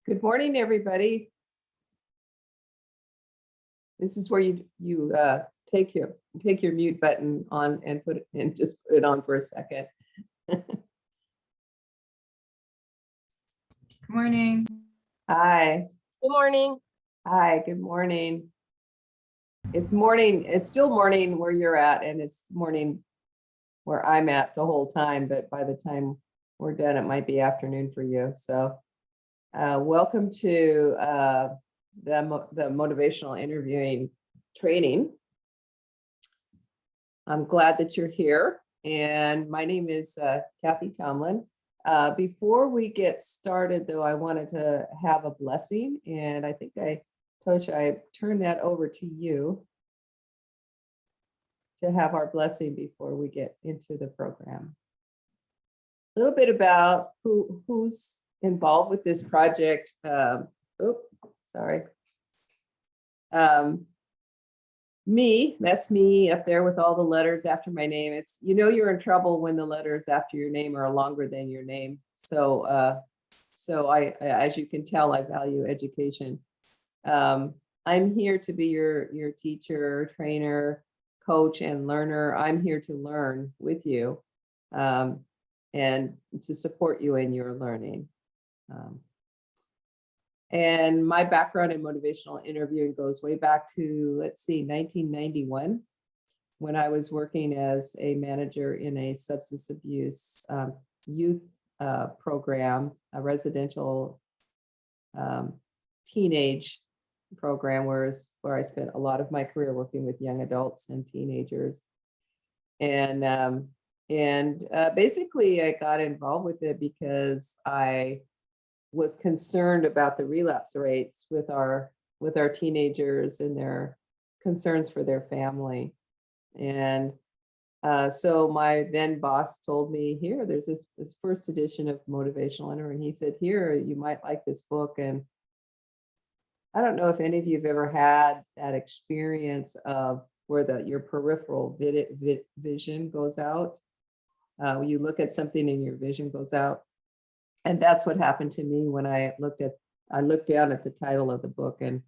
Good morning, everybody. This is where you take your mute button on and just put it on for a second. Good morning. Hi. Good morning. Hi, good morning. It's morning. It's still morning where you're at, and it's morning where I'm at the whole time, but by the time we're done, it might be afternoon for you. So welcome to the motivational interviewing training. I'm glad that you're here, and my name is Kathy Tomlin. Before we get started, though, I wanted to have a blessing, and I think Tosha, I turn that over to you to have our blessing before we get into the program. A little bit about who's involved with this project. Me, that's me up there with all the letters after my name. It's, you're in trouble when the letters after your name are longer than your name. So I, as you can tell, I value education. I'm here to be your teacher, trainer, coach, and learner. I'm here to learn with you and to support you in your learning. And my background in motivational interviewing goes way back to, 1991, when I was working as a manager in a substance abuse youth program, a residential teenage program, where I spent a lot of my career working with young adults and teenagers. And basically I got involved with it because I was concerned about the relapse rates with our teenagers and their concerns for their family. And so my then boss told me, here, there's this first edition of Motivational Interviewing. He said, here, you might like this book. And I don't know if any of you have ever had that experience of where your peripheral vision goes out. You look at something and your vision goes out. And that's what happened to me when I looked down at the title of the book. And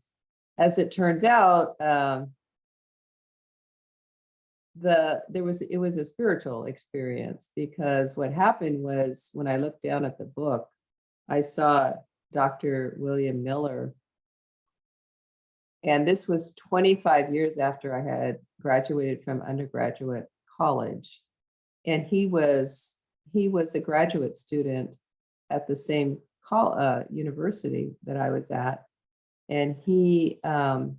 as it turns out, it was a spiritual experience, because what happened was, when I looked down at the book, I saw Dr. William Miller. And this was 25 years after I had graduated from undergraduate college. And he was a graduate student at the same university that I was at. And he hired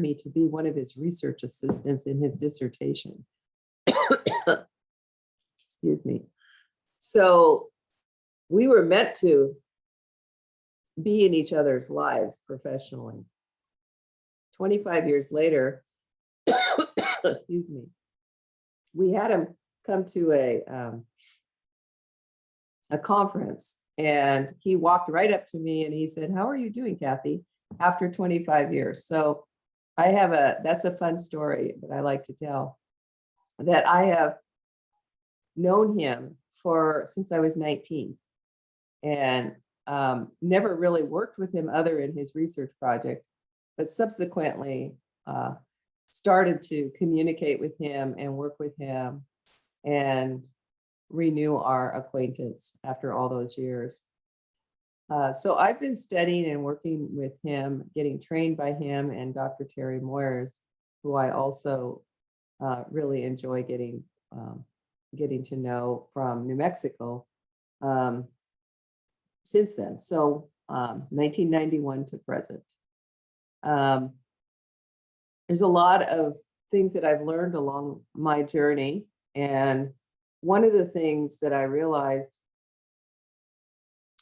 me to be one of his research assistants in his dissertation. Excuse me. So we were meant to be in each other's lives professionally. 25 years later, excuse me, we had him come to a conference, and he walked right up to me and he said, "How are you doing, Kathy, after 25 years?" So that's a fun story that I like to tell, that I have known him since I was 19, and never really worked with him other in his research project, but subsequently started to communicate with him and work with him and renew our acquaintance after all those years. So I've been studying and working with him, getting trained by him and Dr. Terry Moyers, who I also really enjoy getting to know, from New Mexico since then. So 1991 to present. There's a lot of things that I've learned along my journey, and one of the things that I realized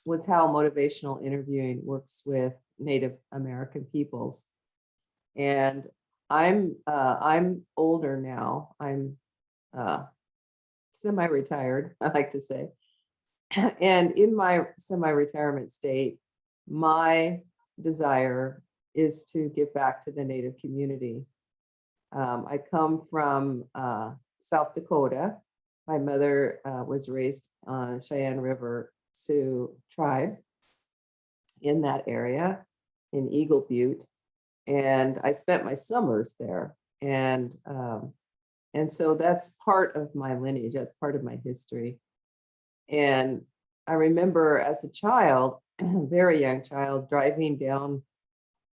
was how motivational interviewing works with Native American peoples. And I'm older now. I'm semi-retired, I like to say. And in my semi-retirement state, my desire is to give back to the Native community. I come from South Dakota. My mother was raised on Cheyenne River Sioux tribe in that area in Eagle Butte. And I spent my summers there. And so that's part of my lineage, that's part of my history. And I remember as a child, very young child, driving down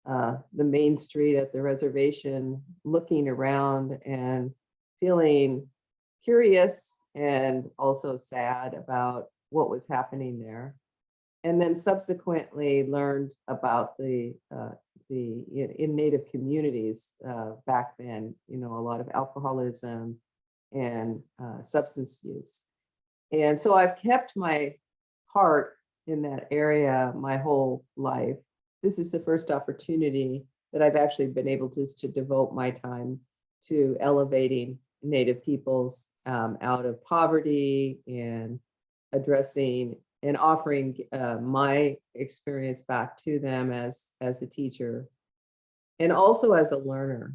the main street at the reservation, looking around and feeling curious and also sad about what was happening there. And then subsequently learned about the in Native communities back then, a lot of alcoholism and substance use. And so I've kept my heart in that area my whole life. This is the first opportunity that I've actually been able to devote my time to elevating Native peoples out of poverty and addressing and offering my experience back to them as a teacher and also as a learner.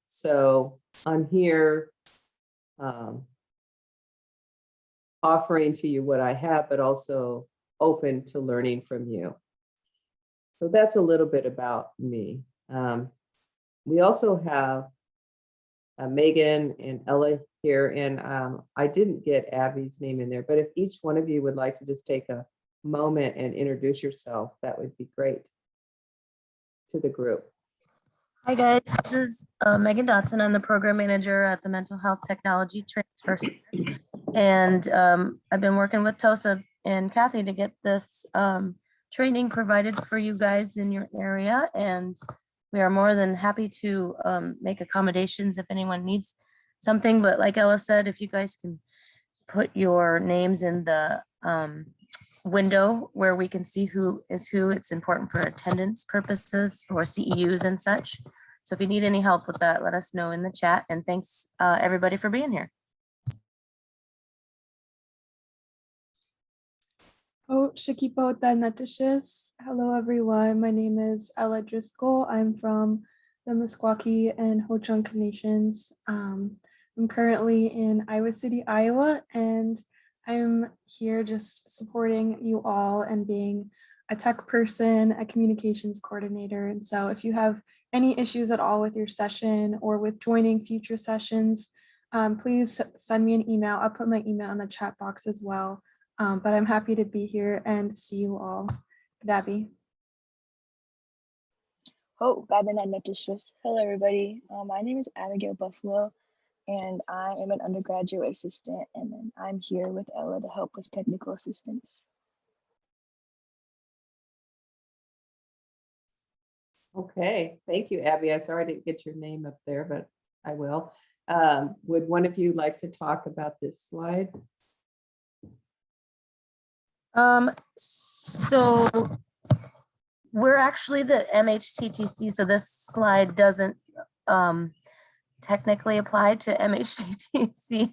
So I'm here offering to you what I have, but also open to learning from you. So that's a little bit about me. We also have Megan and Ella here, and I didn't get Abby's name in there, but if each one of you would like to just take a moment and introduce yourself, that would be great to the group. Hi guys, this is Megan Dotson. I'm the program manager at the Mental Health Technology Transfer Center. And I've been working with Tosa and Kathy to get this training provided for you guys in your area. And we are more than happy to make accommodations if anyone needs something. But like Ella said, if you guys can put your names in the window where we can see who is who, it's important for attendance purposes for CEUs and such. So if you need any help with that, let us know in the chat. And thanks everybody for being here. Oh, Shakipo Natishes. Hello, everyone. My name is Ella Driscoll. I'm from the Meskwaki and Ho-Chunk Nations. I'm currently in Iowa City, Iowa, and I'm here just supporting you all and being a tech person, a communications coordinator. And so if you have any issues at all with your session or with joining future sessions, please send me an email. I'll put my email in the chat box as well. But I'm happy to be here and see you all. Gabby. Oh, hello, everybody. My name is Abigail Buffalo, and I am an undergraduate assistant, and then I'm here with Ella to help with technical assistance. Okay, thank you, Abby. I'm sorry I didn't get your name up there, but I will. Would one of you like to talk about this slide? So we're actually the MHTTC, so this slide doesn't technically apply to MHTTC,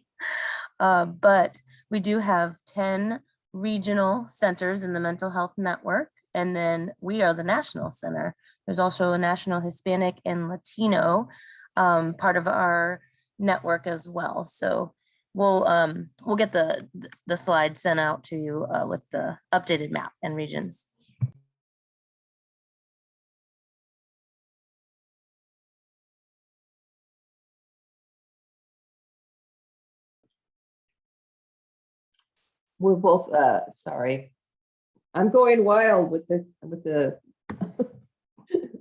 but we do have 10 regional centers in the mental health network, and then we are the national center. There's also a national Hispanic and Latino part of our network as well. So we'll get the slide sent out to you with the updated map and regions. We're both sorry. I'm going wild with the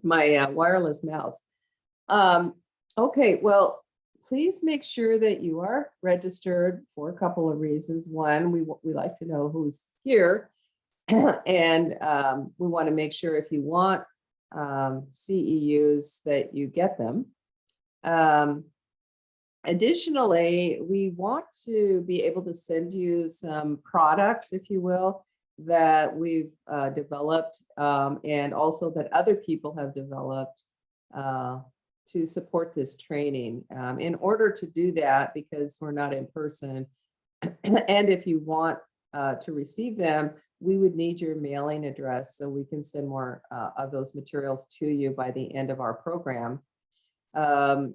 my wireless mouse. Okay, well, please make sure that you are registered for a couple of reasons. One, we like to know who's here, and we want to make sure if you want CEUs that you get them. Additionally, we want to be able to send you some products, if you will, that we've developed and also that other people have developed to support this training. In order to do that, because we're not in person, and if you want to receive them, we would need your mailing address so we can send more of those materials to you by the end of our program.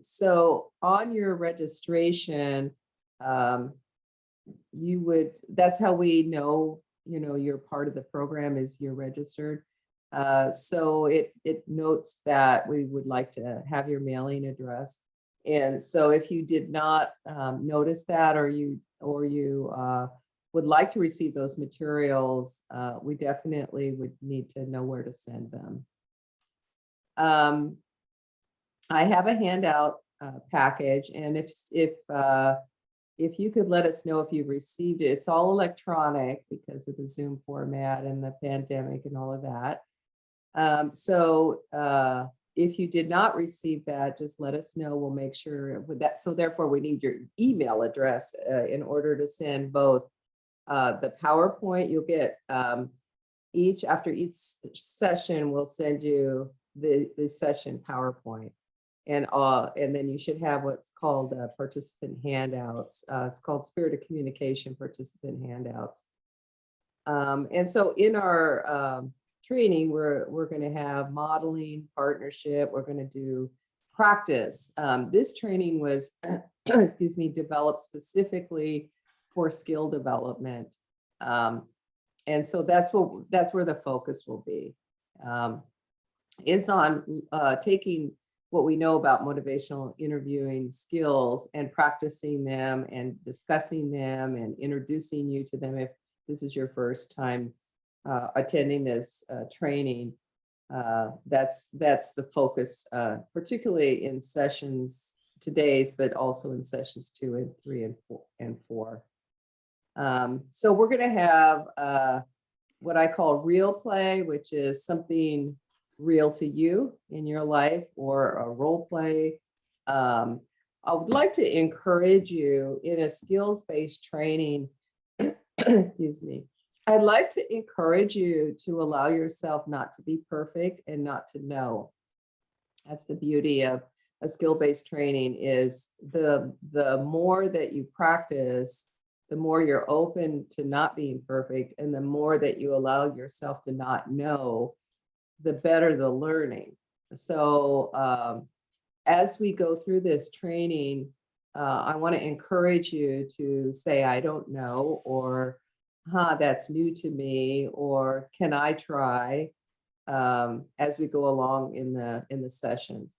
So on your registration, that's how we know, you're part of the program is you're registered. So it notes that we would like to have your mailing address. And so if you did not notice that, or you would like to receive those materials, we definitely would need to know where to send them. I have a handout package, and if you could let us know if you've received it. It's all electronic because of the Zoom format and the pandemic and all of that. So if you did not receive that, just let us know. We'll make sure with that. So therefore, we need your email address in order to send both the PowerPoint. You'll get after each session, we'll send you the session PowerPoint. And then you should have what's called participant handouts. It's called Spirit of Communication participant handouts. And so in our training, we're going to have modeling, partnership. We're going to do practice. This training was, excuse me, developed specifically for skill development. And so that's where the focus will be. Is on taking what we know about motivational interviewing skills and practicing them and discussing them and introducing you to them if this is your first time attending this training. That's the focus, particularly in sessions today's, but also in sessions 2 and 3 and 4. So we're going to have what I call real play, which is something real to you in your life, or a role play. I would like to encourage you in a skills-based training, excuse me, I'd like to encourage you to allow yourself not to be perfect and not to know. That's the beauty of a skill-based training, is the more that you practice, the more you're open to not being perfect, and the more that you allow yourself to not know, the better the learning. So as we go through this training, I want to encourage you to say, I don't know, or that's new to me, or can I try, as we go along in the sessions.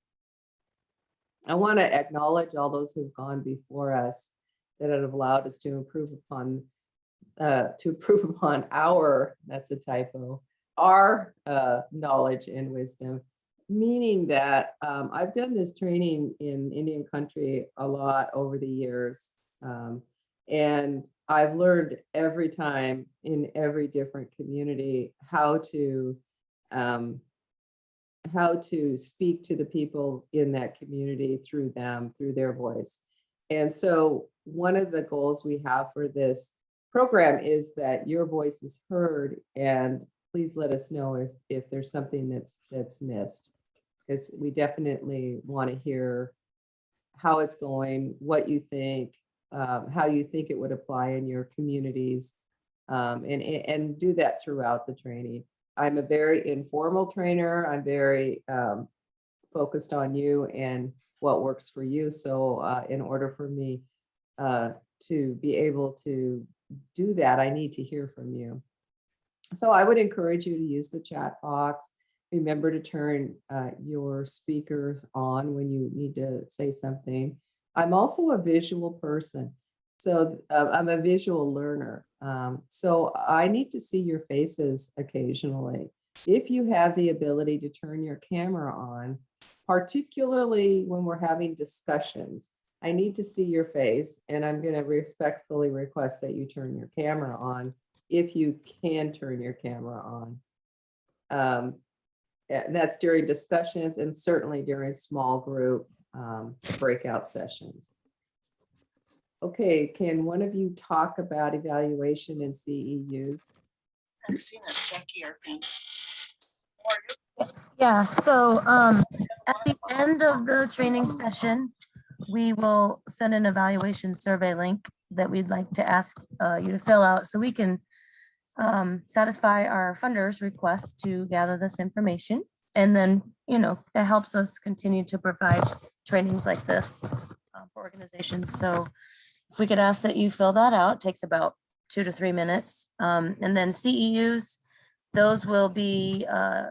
I want to acknowledge all those who've gone before us that have allowed us to improve upon our, that's a typo, our knowledge and wisdom, meaning that I've done this training in Indian country a lot over the years. And I've learned every time in every different community how to speak to the people in that community through them, through their voice. And so one of the goals we have for this program is that your voice is heard, and please let us know if there's something that's missed, because we definitely want to hear how it's going, what you think, how you think it would apply in your communities, and do that throughout the training. I'm a very informal trainer. I'm very focused on you and what works for you. So in order for me to be able to do that, I need to hear from you. So I would encourage you to use the chat box. Remember to turn your speakers on when you need to say something. I'm also a visual person. So I'm a visual learner. So I need to see your faces occasionally. If you have the ability to turn your camera on, particularly when we're having discussions, I need to see your face, and I'm going to respectfully request that you turn your camera on if you can turn your camera on. That's during discussions and certainly during small group breakout sessions. Okay, can one of you talk about evaluation in CEUs? Maxine is Jackie Arpin. Yeah, so at the end of the training session, we will send an evaluation survey link that we'd like to ask you to fill out so we can satisfy our funders' request to gather this information. And then, it helps us continue to provide trainings like this for organizations. So if we could ask that you fill that out, it takes about 2 to 3 minutes. And then CEUs, those will be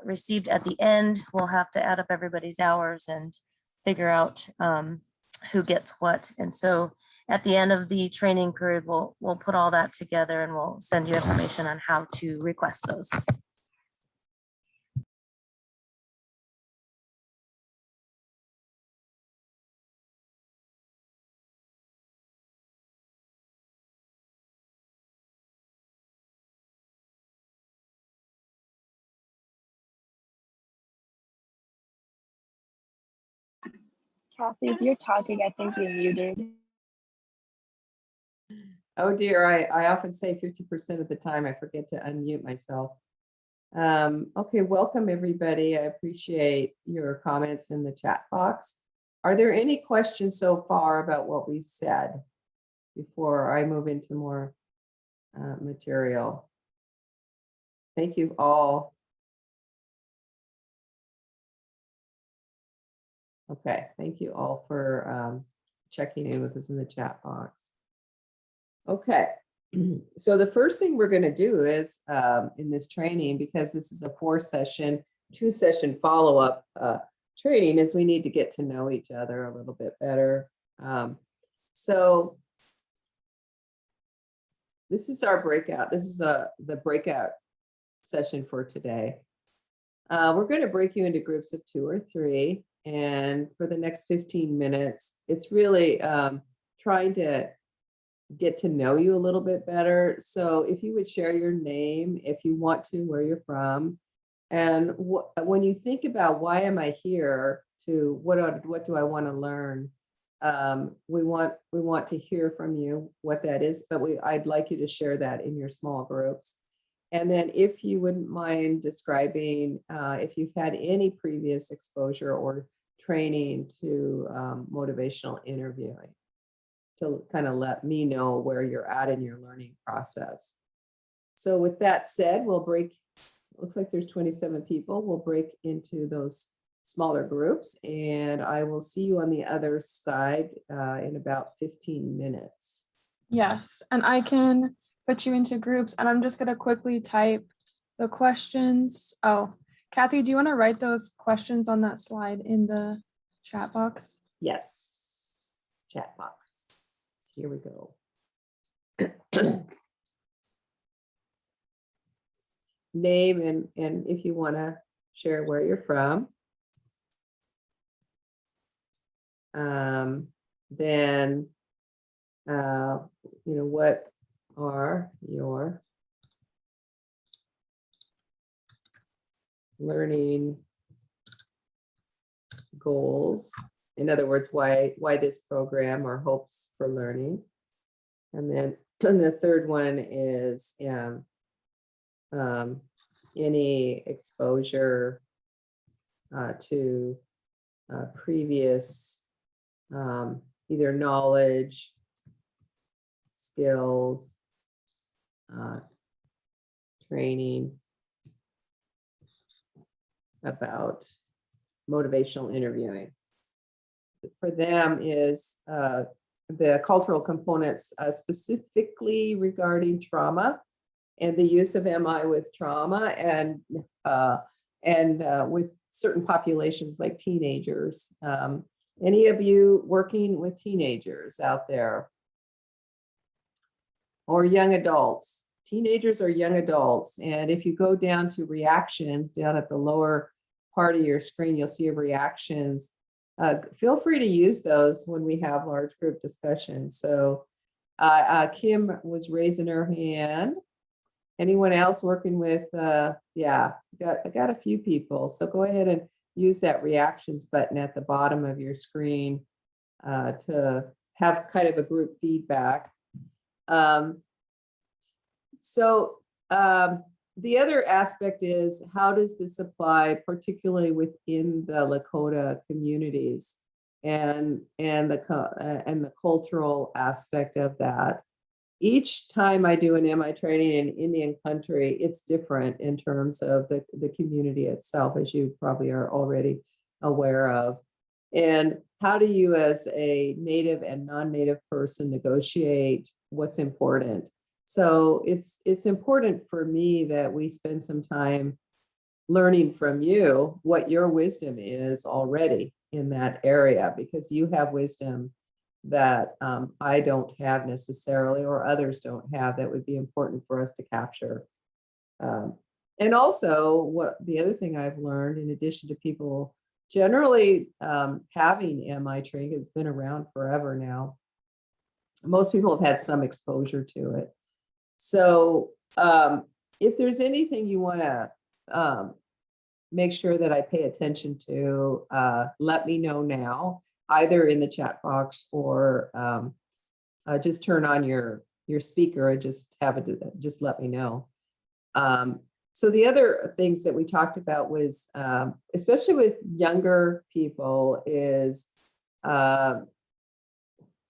received at the end. We'll have to add up everybody's hours and figure out who gets what. And so at the end of the training period, we'll put all that together and we'll send you information on how to request those. Kathy, if you're talking, I think you're muted. Oh dear, I often say 50% of the time I forget to unmute myself. Okay, welcome everybody. I appreciate your comments in the chat box. Are there any questions so far about what we've said before I move into more material? Thank you all. Okay, thank you all for checking in with us in the chat box. Okay, so the first thing we're going to do is in this training, because this is a 4-session, 2-session follow-up training, is we need to get to know each other a little bit better. So this is our breakout. This is the breakout session for today. We're going to break you into groups of 2 or 3. And for the next 15 minutes, it's really trying to get to know you a little bit better. So if you would share your name, if you want to, where you're from, and when you think about why am I here, to what do I want to learn, we want to hear from you what that is, but I'd like you to share that in your small groups. And then if you wouldn't mind describing if you've had any previous exposure or training to motivational interviewing, to kind of let me know where you're at in your learning process. So with that said, we'll break, looks like there's 27 people. We'll break into those smaller groups, and I will see you on the other side in about 15 minutes. Yes, and I can put you into groups, and I'm just going to quickly type the questions. Oh, Kathy, do you want to write those questions on that slide in the chat box? Yes, chat box. Here we go. Name and if you want to share where you're from. Then, what are your learning goals? In other words, why this program or hopes for learning? And then the third one is any exposure to previous either knowledge, skills, training about motivational interviewing. For them is the cultural components specifically regarding trauma and the use of MI with trauma and with certain populations like teenagers. Any of you working with teenagers out there? Or young adults? Teenagers or young adults. And if you go down to reactions down at the lower part of your screen, you'll see reactions. Feel free to use those when we have large group discussions. So Kim was raising her hand. Anyone else working with, yeah, I got a few people. So go ahead and use that reactions button at the bottom of your screen to have kind of a group feedback. The other aspect is, how does this apply, particularly within the Lakota communities and the cultural aspect of that? Each time I do an MI training in Indian country, it's different in terms of the community itself, as you probably are already aware of. And how do you, as a native and non-native person, negotiate what's important? So it's important for me that we spend some time learning from you what your wisdom is already in that area, because you have wisdom that I don't have necessarily, or others don't have, that would be important for us to capture. And also, what the other thing I've learned, in addition to people generally having MI training, has been around forever now. Most people have had some exposure to it. So if there's anything you want to make sure that I pay attention to, let me know now, either in the chat box or just turn on your speaker and just have it, just let me know. So the other things that we talked about was, especially with younger people, is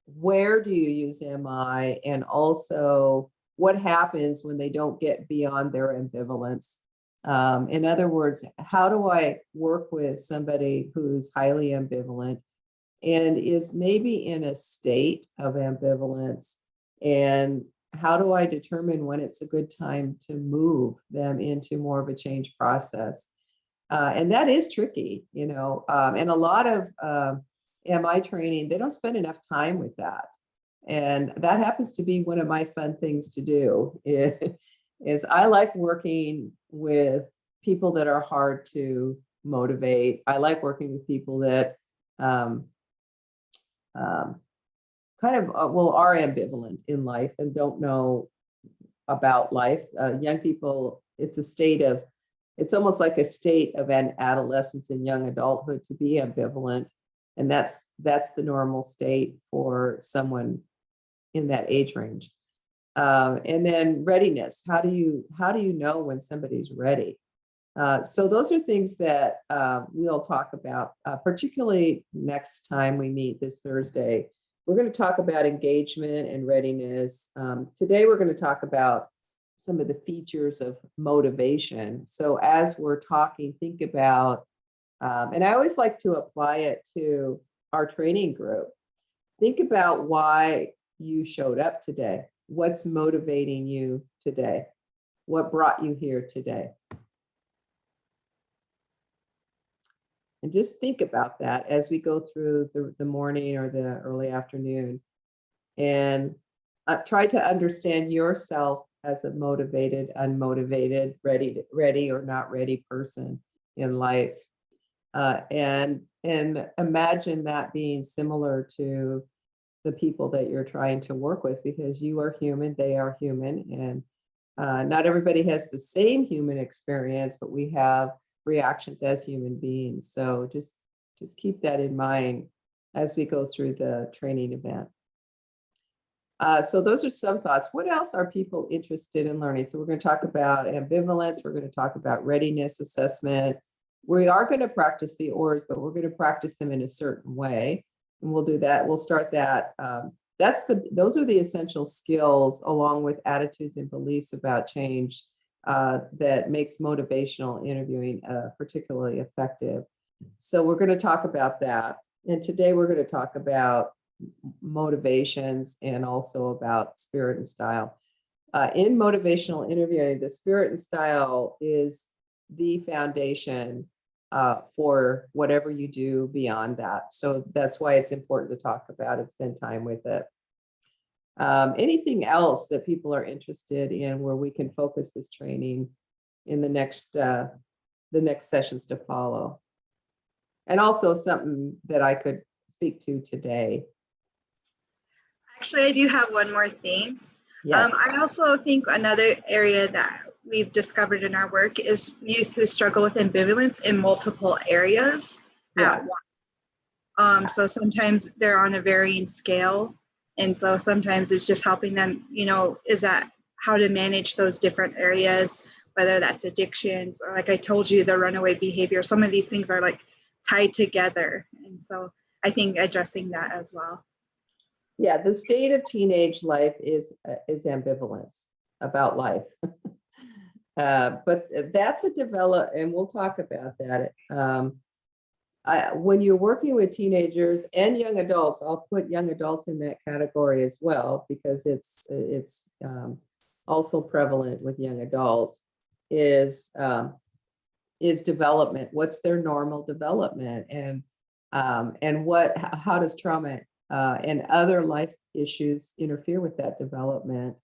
where do you use MI, and also what happens when they don't get beyond their ambivalence. In other words, how do I work with somebody who's highly ambivalent and is maybe in a state of ambivalence, and how do I determine when it's a good time to move them into more of a change process? And that is tricky, you know, and a lot of MI training, they don't spend enough time with that. And that happens to be one of my fun things to do is I like working with people that are hard to motivate. I like working with people that kind of, are ambivalent in life and don't know about life. Young people, it's almost like a state of an adolescence and young adulthood to be ambivalent. And that's the normal state for someone in that age range. And then readiness. How do you know when somebody's ready? So those are things that we'll talk about, particularly next time we meet this Thursday. We're going to talk about engagement and readiness. Today, we're going to talk about some of the features of motivation. So as we're talking, think about, and I always like to apply it to our training group. Think about why you showed up today. What's motivating you today? What brought you here today? And just think about that as we go through the morning or the early afternoon, and try to understand yourself as a motivated, unmotivated, ready or not ready person in life. And imagine that being similar to the people that you're trying to work with, because you are human, they are human, and not everybody has the same human experience, but we have reactions as human beings. So just keep that in mind as we go through the training event. So those are some thoughts. What else are people interested in learning? So we're going to talk about ambivalence. We're going to talk about readiness assessment. We are going to practice the ORs, but we're going to practice them in a certain way. And we'll do that. We'll start that. Those are the essential skills, along with attitudes and beliefs about change, that makes motivational interviewing particularly effective. So we're going to talk about that. And today we're going to talk about motivations and also about spirit and style. In motivational interviewing, the spirit and style is the foundation for whatever you do beyond that. So that's why it's important to talk about it, spend time with it. Anything else that people are interested in where we can focus this training in the next sessions to follow? And also something that I could speak to today. Actually, I do have one more thing. Yes. I also think another area that we've discovered in our work is youth who struggle with ambivalence in multiple areas at once. So sometimes they're on a varying scale. And so sometimes it's just helping them, is that how to manage those different areas, whether that's addictions or, like I told you, the runaway behavior. Some of these things are like tied together. And so I think addressing that as well. Yeah, the state of teenage life is ambivalence about life. But that's a and we'll talk about that. When you're working with teenagers and young adults, I'll put young adults in that category as well, because it's also prevalent with young adults is development. What's their normal development, and how does trauma and other life issues interfere with that development?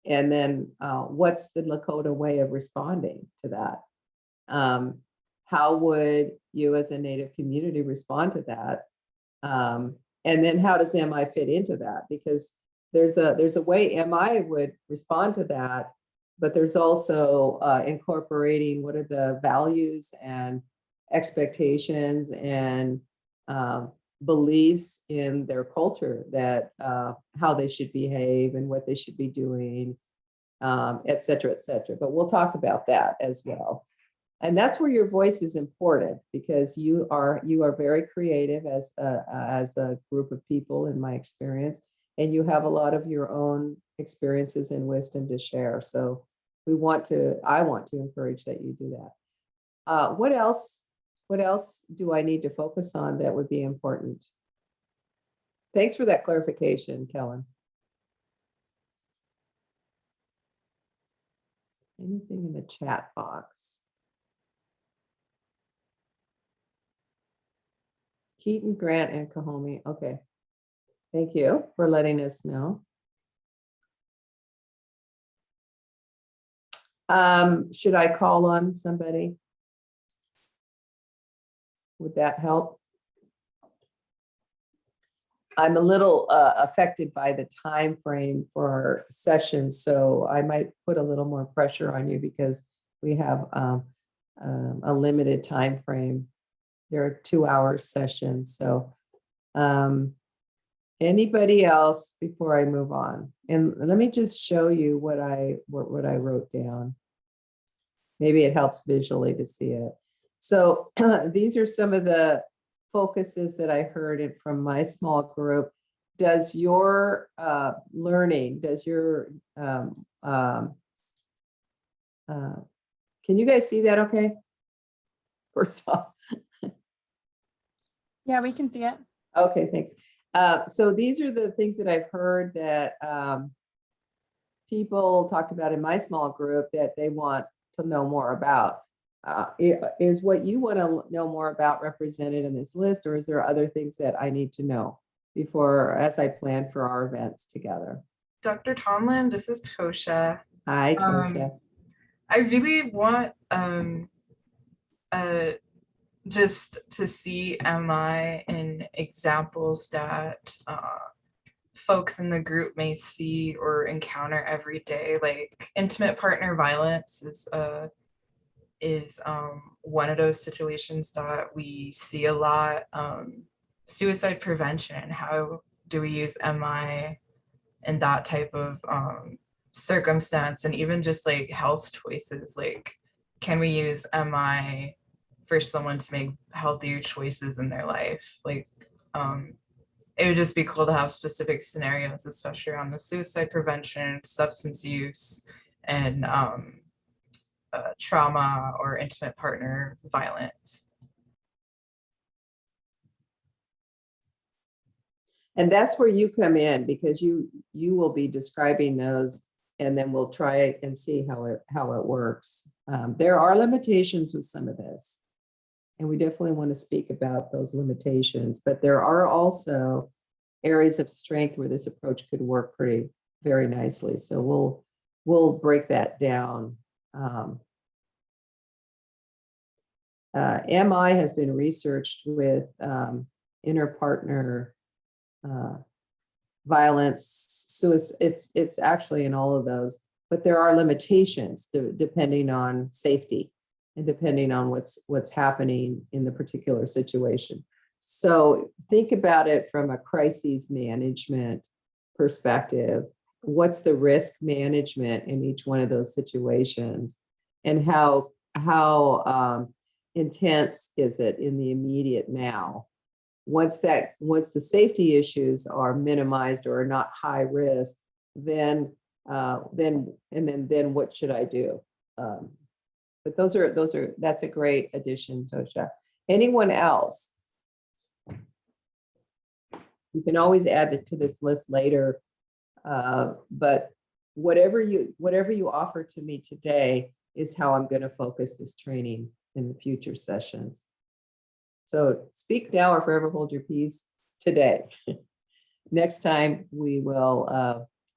And then what's the Lakota way of responding to that? How would you as a Native community respond to that? And then how does MI fit into that? Because there's a way MI would respond to that, but there's also incorporating what are the values and expectations and beliefs in their culture, that how they should behave and what they should be doing, et cetera, et cetera. But we'll talk about that as well. And that's where your voice is important, because you are very creative as a group of people, in my experience, and you have a lot of your own experiences and wisdom to share. So I want to encourage that you do that. What else do I need to focus on that would be important? Thanks for that clarification, Kellen. Anything in the chat box? Keaton, Grant, and Cahomi. Okay. Thank you for letting us know. Should I call on somebody? Would that help? I'm a little affected by the time frame for our sessions, so I might put a little more pressure on you because we have a limited time frame. There are 2-hour sessions. So anybody else before I move on? And let me just show you what I wrote down. Maybe it helps visually to see it. So these are some of the focuses that I heard from my small group. Does your learning, can you guys see that okay? First off. Yeah, we can see it. Okay, thanks. So these are the things that I've heard that people talked about in my small group that they want to know more about. Is what you want to know more about represented in this list, or is there other things that I need to know before, as I plan for our events together? Dr. Tomlin, this is Tosha. Hi, Tosha. I really want just to see MI in examples that folks in the group may see or encounter every day. Like intimate partner violence is one of those situations that we see a lot. Suicide prevention, how do we use MI in that type of circumstance? And even just like health choices, like can we use MI for someone to make healthier choices in their life? Like it would just be cool to have specific scenarios, especially around the suicide prevention, substance use, and trauma or intimate partner violence. And that's where you come in, because you will be describing those, and then we'll try and see how it works. There are limitations with some of this, and we definitely want to speak about those limitations, but there are also areas of strength where this approach could work very nicely. So we'll break that down. MI has been researched with interpartner violence, suicide. It's actually in all of those, but there are limitations depending on safety and depending on what's happening in the particular situation. So think about it from a crisis management perspective. What's the risk management in each one of those situations, and how intense is it in the immediate now? Once the safety issues are minimized or are not high risk, then what should I do? But that's a great addition, Tosha. Anyone else? You can always add it to this list later, but whatever you offer to me today is how I'm going to focus this training in the future sessions. So speak now or forever hold your peace today. Next time we will,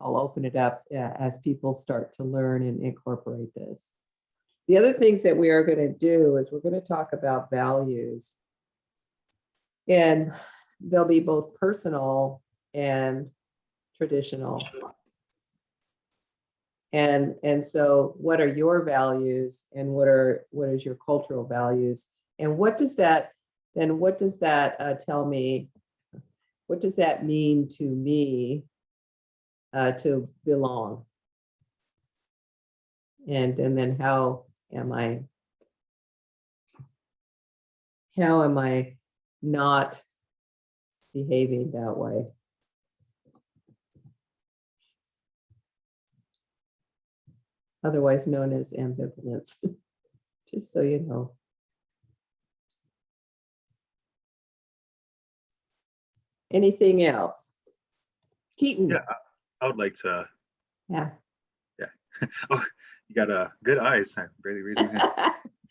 I'll open it up as people start to learn and incorporate this. The other things that we are going to do is we're going to talk about values. And they'll be both personal and traditional. And so what are your values and what is your cultural values? And what does that tell me? What does that mean to me to belong? And then how am I not behaving that way? Otherwise known as ambivalence, just so you know. Anything else? Keaton? Yeah, I would like to. Yeah. Yeah. Oh, you got good eyes. I'm barely raising my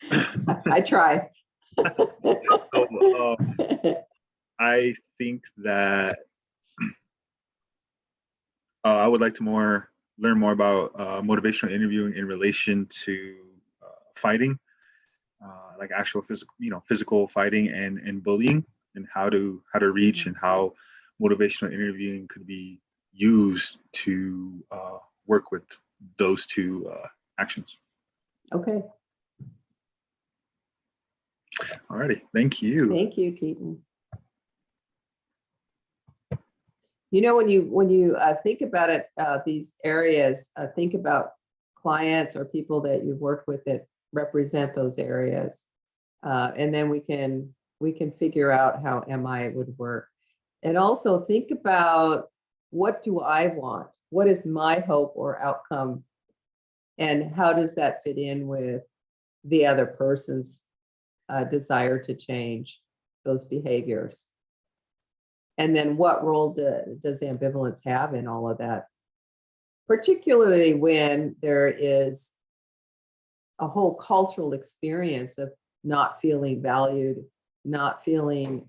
hand. I try. So, I think that I would like to learn more about motivational interviewing in relation to fighting, like actual physical fighting and bullying, and how to reach and how motivational interviewing could be used to work with those two actions. Okay. Alrighty, thank you. Thank you, Keaton. You know, when you think about it, these areas, think about clients or people that you've worked with that represent those areas, and then we can figure out how MI would work. And also think about, what do I want? What is my hope or outcome? And how does that fit in with the other person's desire to change those behaviors? And then what role does ambivalence have in all of that? Particularly when there is a whole cultural experience of not feeling valued, not feeling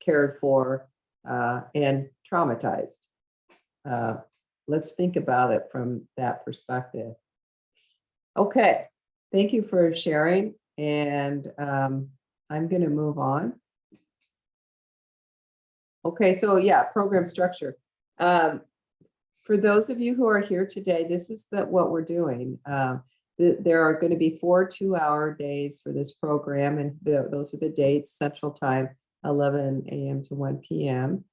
cared for, and traumatized. Let's think about it from that perspective. Okay, thank you for sharing. And I'm going to move on. Okay, so yeah, program structure. For those of you who are here today, this is what we're doing. There are going to be 4 2-hour days for this program, and those are the dates: Central Time, 11 a.m. to 1 p.m.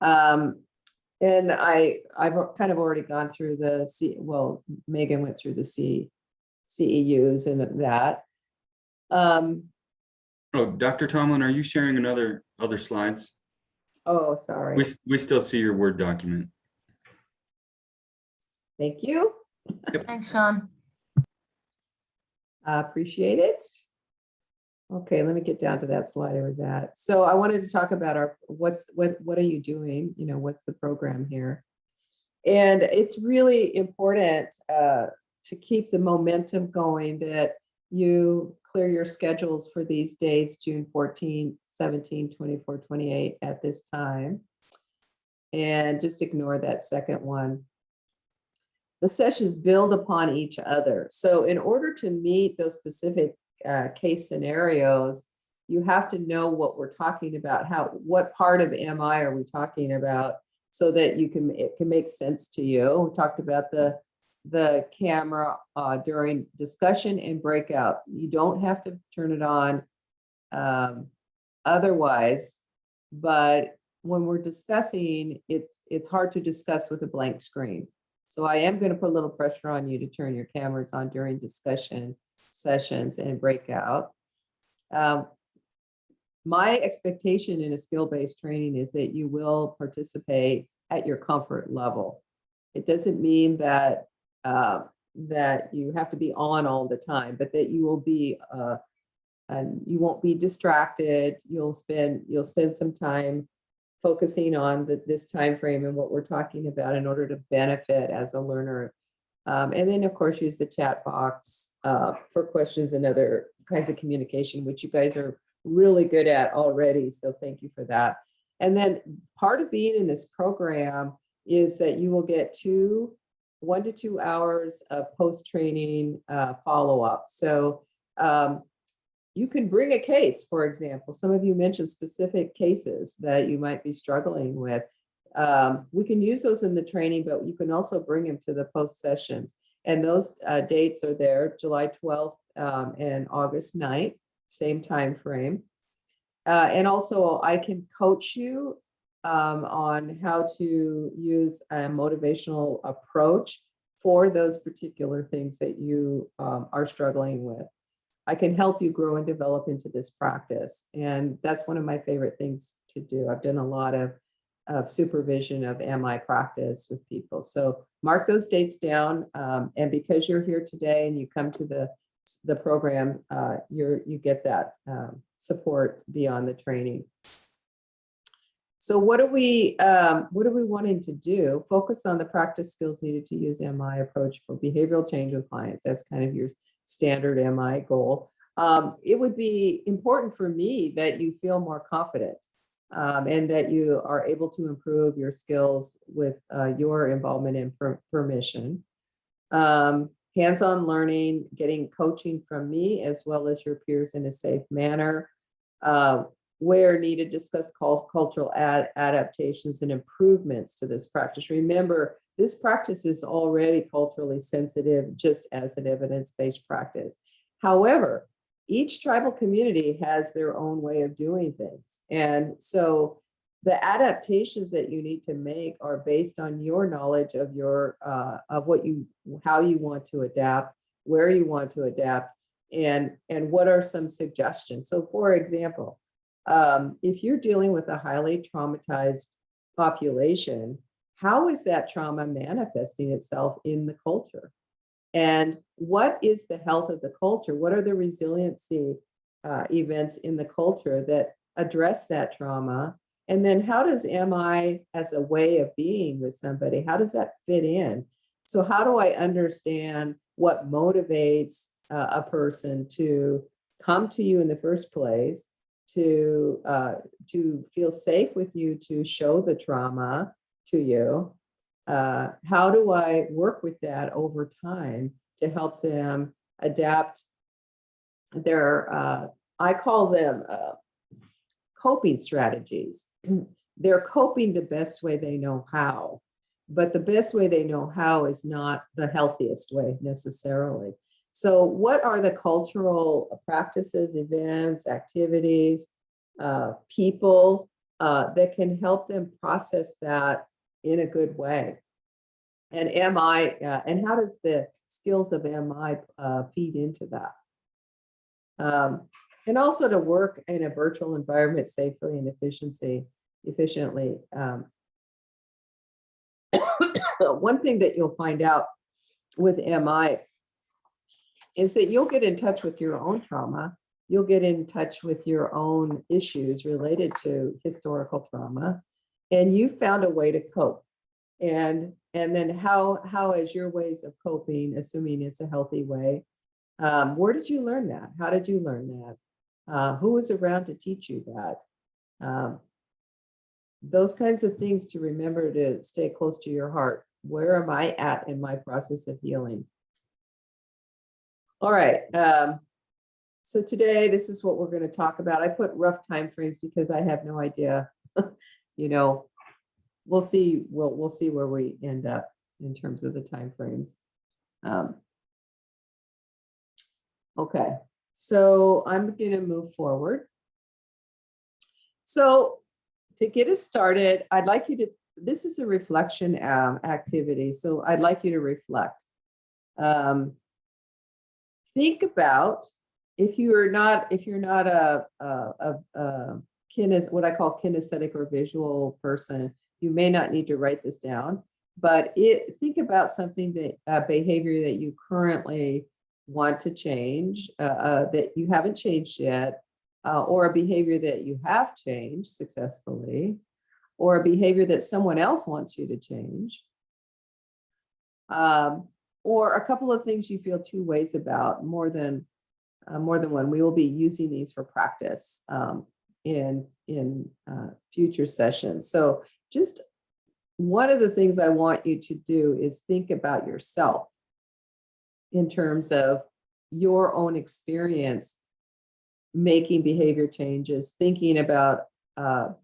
And I've kind of already gone through Megan went through the CEUs and that. Oh, Dr. Tomlin, are you sharing other slides? Oh, sorry. We still see your Word document. Thank you. Thanks, Sean. Appreciate it. Okay, let me get down to that slide I was at. So I wanted to talk about what are you doing? You know, what's the program here? And it's really important to keep the momentum going, that you clear your schedules for these dates, June 14, 17, 24, 28 at this time. And just ignore that second one. The sessions build upon each other. So in order to meet those specific case scenarios, you have to know what we're talking about, what part of MI are we talking about, so that it can make sense to you. We talked about the camera during discussion and breakout. You don't have to turn it on otherwise, but when we're discussing, it's hard to discuss with a blank screen. So I am going to put a little pressure on you to turn your cameras on during discussion sessions and breakout. My expectation in a skill-based training is that you will participate at your comfort level. It doesn't mean that that you have to be on all the time, but that you will be and you won't be distracted. You'll spend some time focusing on this time frame and what we're talking about in order to benefit as a learner. And then, of course, use the chat box for questions and other kinds of communication, which you guys are really good at already. So thank you for that. And then part of being in this program is that you will get 1 to 2 hours of post-training follow-up. So you can bring a case, for example. Some of you mentioned specific cases that you might be struggling with. We can use those in the training, but you can also bring them to the post sessions. And those dates are there, July 12th and August 9th, same time frame. And also I can coach you on how to use a motivational approach for those particular things that you are struggling with. I can help you grow and develop into this practice. And that's one of my favorite things to do. I've done a lot of supervision of MI practice with people. So mark those dates down. And because you're here today and you come to the program, you get that support beyond the training. So what are we wanting to do? Focus on the practice skills needed to use MI approach for behavioral change with clients. That's kind of your standard MI goal. It would be important for me that you feel more confident and that you are able to improve your skills with your involvement and permission. Hands-on learning, getting coaching from me as well as your peers in a safe manner. Where needed, discuss cultural adaptations and improvements to this practice. Remember, this practice is already culturally sensitive, just as an evidence-based practice. However, each tribal community has their own way of doing things. And so the adaptations that you need to make are based on your knowledge of how you want to adapt, where you want to adapt, and what are some suggestions. So for example, if you're dealing with a highly traumatized population, how is that trauma manifesting itself in the culture? And what is the health of the culture? What are the resiliency events in the culture that address that trauma? And then how does MI as a way of being with somebody, how does that fit in? So how do I understand what motivates a person to come to you in the first place, to feel safe with you, to show the trauma to you? How do I work with that over time to help them adapt their, I call them coping strategies. They're coping the best way they know how, but the best way they know how is not the healthiest way necessarily. So what are the cultural practices, events, activities, people that can help them process that in a good way? And and how does the skills of MI feed into that? And also to work in a virtual environment safely and efficiently. One thing that you'll find out with MI is that you'll get in touch with your own trauma. You'll get in touch with your own issues related to historical trauma, and you found a way to cope. And then how is your ways of coping, assuming it's a healthy way? Where did you learn that? How did you learn that? Who was around to teach you that? Those kinds of things to remember to stay close to your heart. Where am I at in my process of healing? All right. So today, this is what we're going to talk about. I put rough time frames because I have no idea. We'll see. We'll see where we end up in terms of the time frames. Okay. So I'm going to move forward. So to get us started, I'd like you to, this is a reflection activity. So I'd like you to reflect. Think about if you're not what I call kinesthetic or visual person, you may not need to write this down, but think about something that behavior that you currently want to change, that you haven't changed yet, or a behavior that you have changed successfully. or a behavior that someone else wants you to change, or a couple of things you feel two ways about, more than one. We will be using these for practice in future sessions. So just one of the things I want you to do is think about yourself in terms of your own experience making behavior changes, thinking about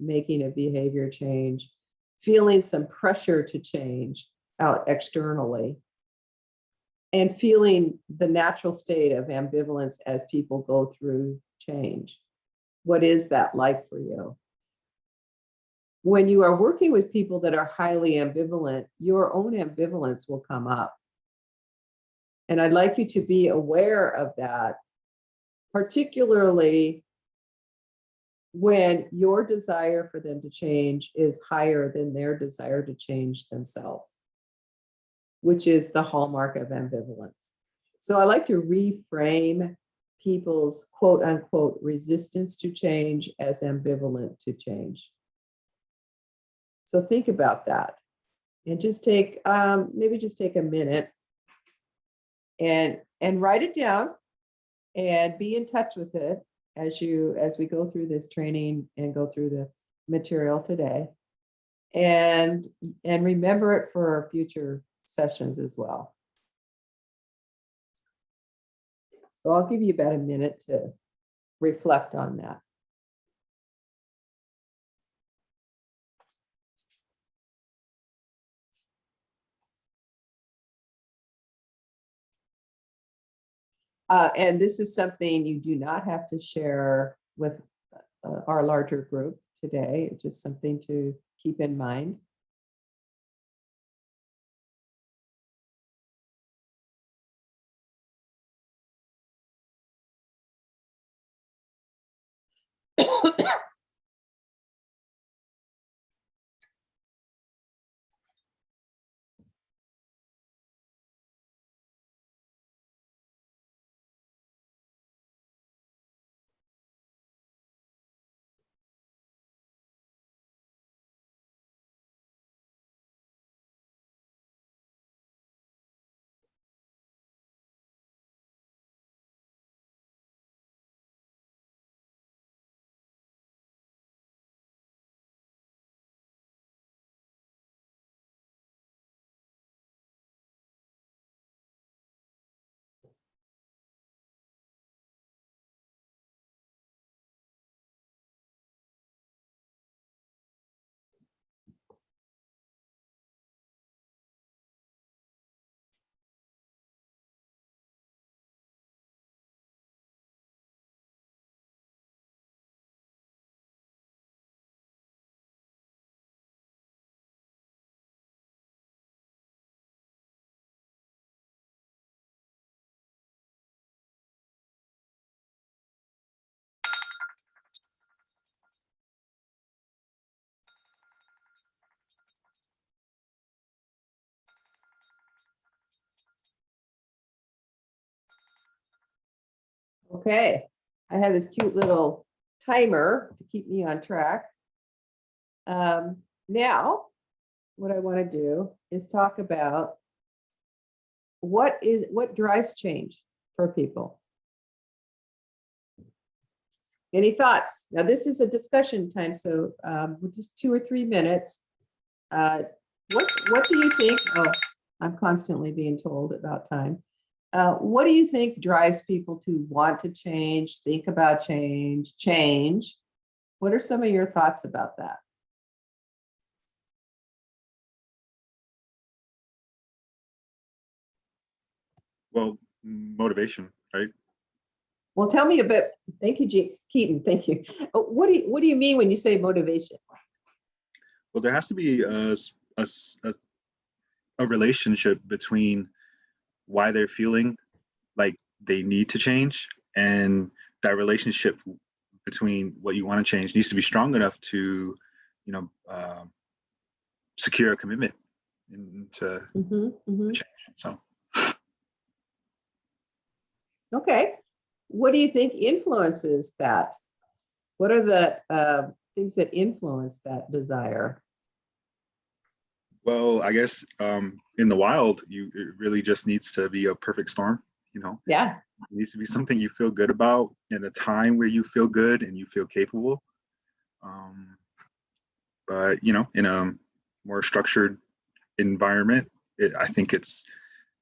making a behavior change, feeling some pressure to change out externally, and feeling the natural state of ambivalence as people go through change. What is that like for you? When you are working with people that are highly ambivalent, your own ambivalence will come up. And I'd like you to be aware of that, particularly when your desire for them to change is higher than their desire to change themselves, which is the hallmark of ambivalence. So I like to reframe people's quote unquote resistance to change as ambivalent to change. So think about that and just take, maybe just take a minute and write it down and be in touch with it as we go through this training and go through the material today, and remember it for our future sessions as well. So I'll give you about a minute to reflect on that. And this is something you do not have to share with our larger group today. It's just something to keep in mind. Okay, I have this cute little timer to keep me on track. Now, what I want to do is talk about what drives change for people. Any thoughts? Now, this is a discussion time, so just 2 or 3 minutes. What do you think? Oh, I'm constantly being told about time. What do you think drives people to want to change, think about change? What are some of your thoughts about that? Well, motivation, right? Well, tell me a bit. Thank you, Keaton. Thank you. What do you mean when you say motivation? Well, there has to be a relationship between why they're feeling like they need to change, and that relationship between what you want to change needs to be strong enough to, secure a commitment to change. So, okay. What do you think influences that? What are the things that influence that desire? Well, I guess in the wild, it really just needs to be a perfect storm. Yeah. It needs to be something you feel good about in a time where you feel good and you feel capable. But in a more structured environment, I think it's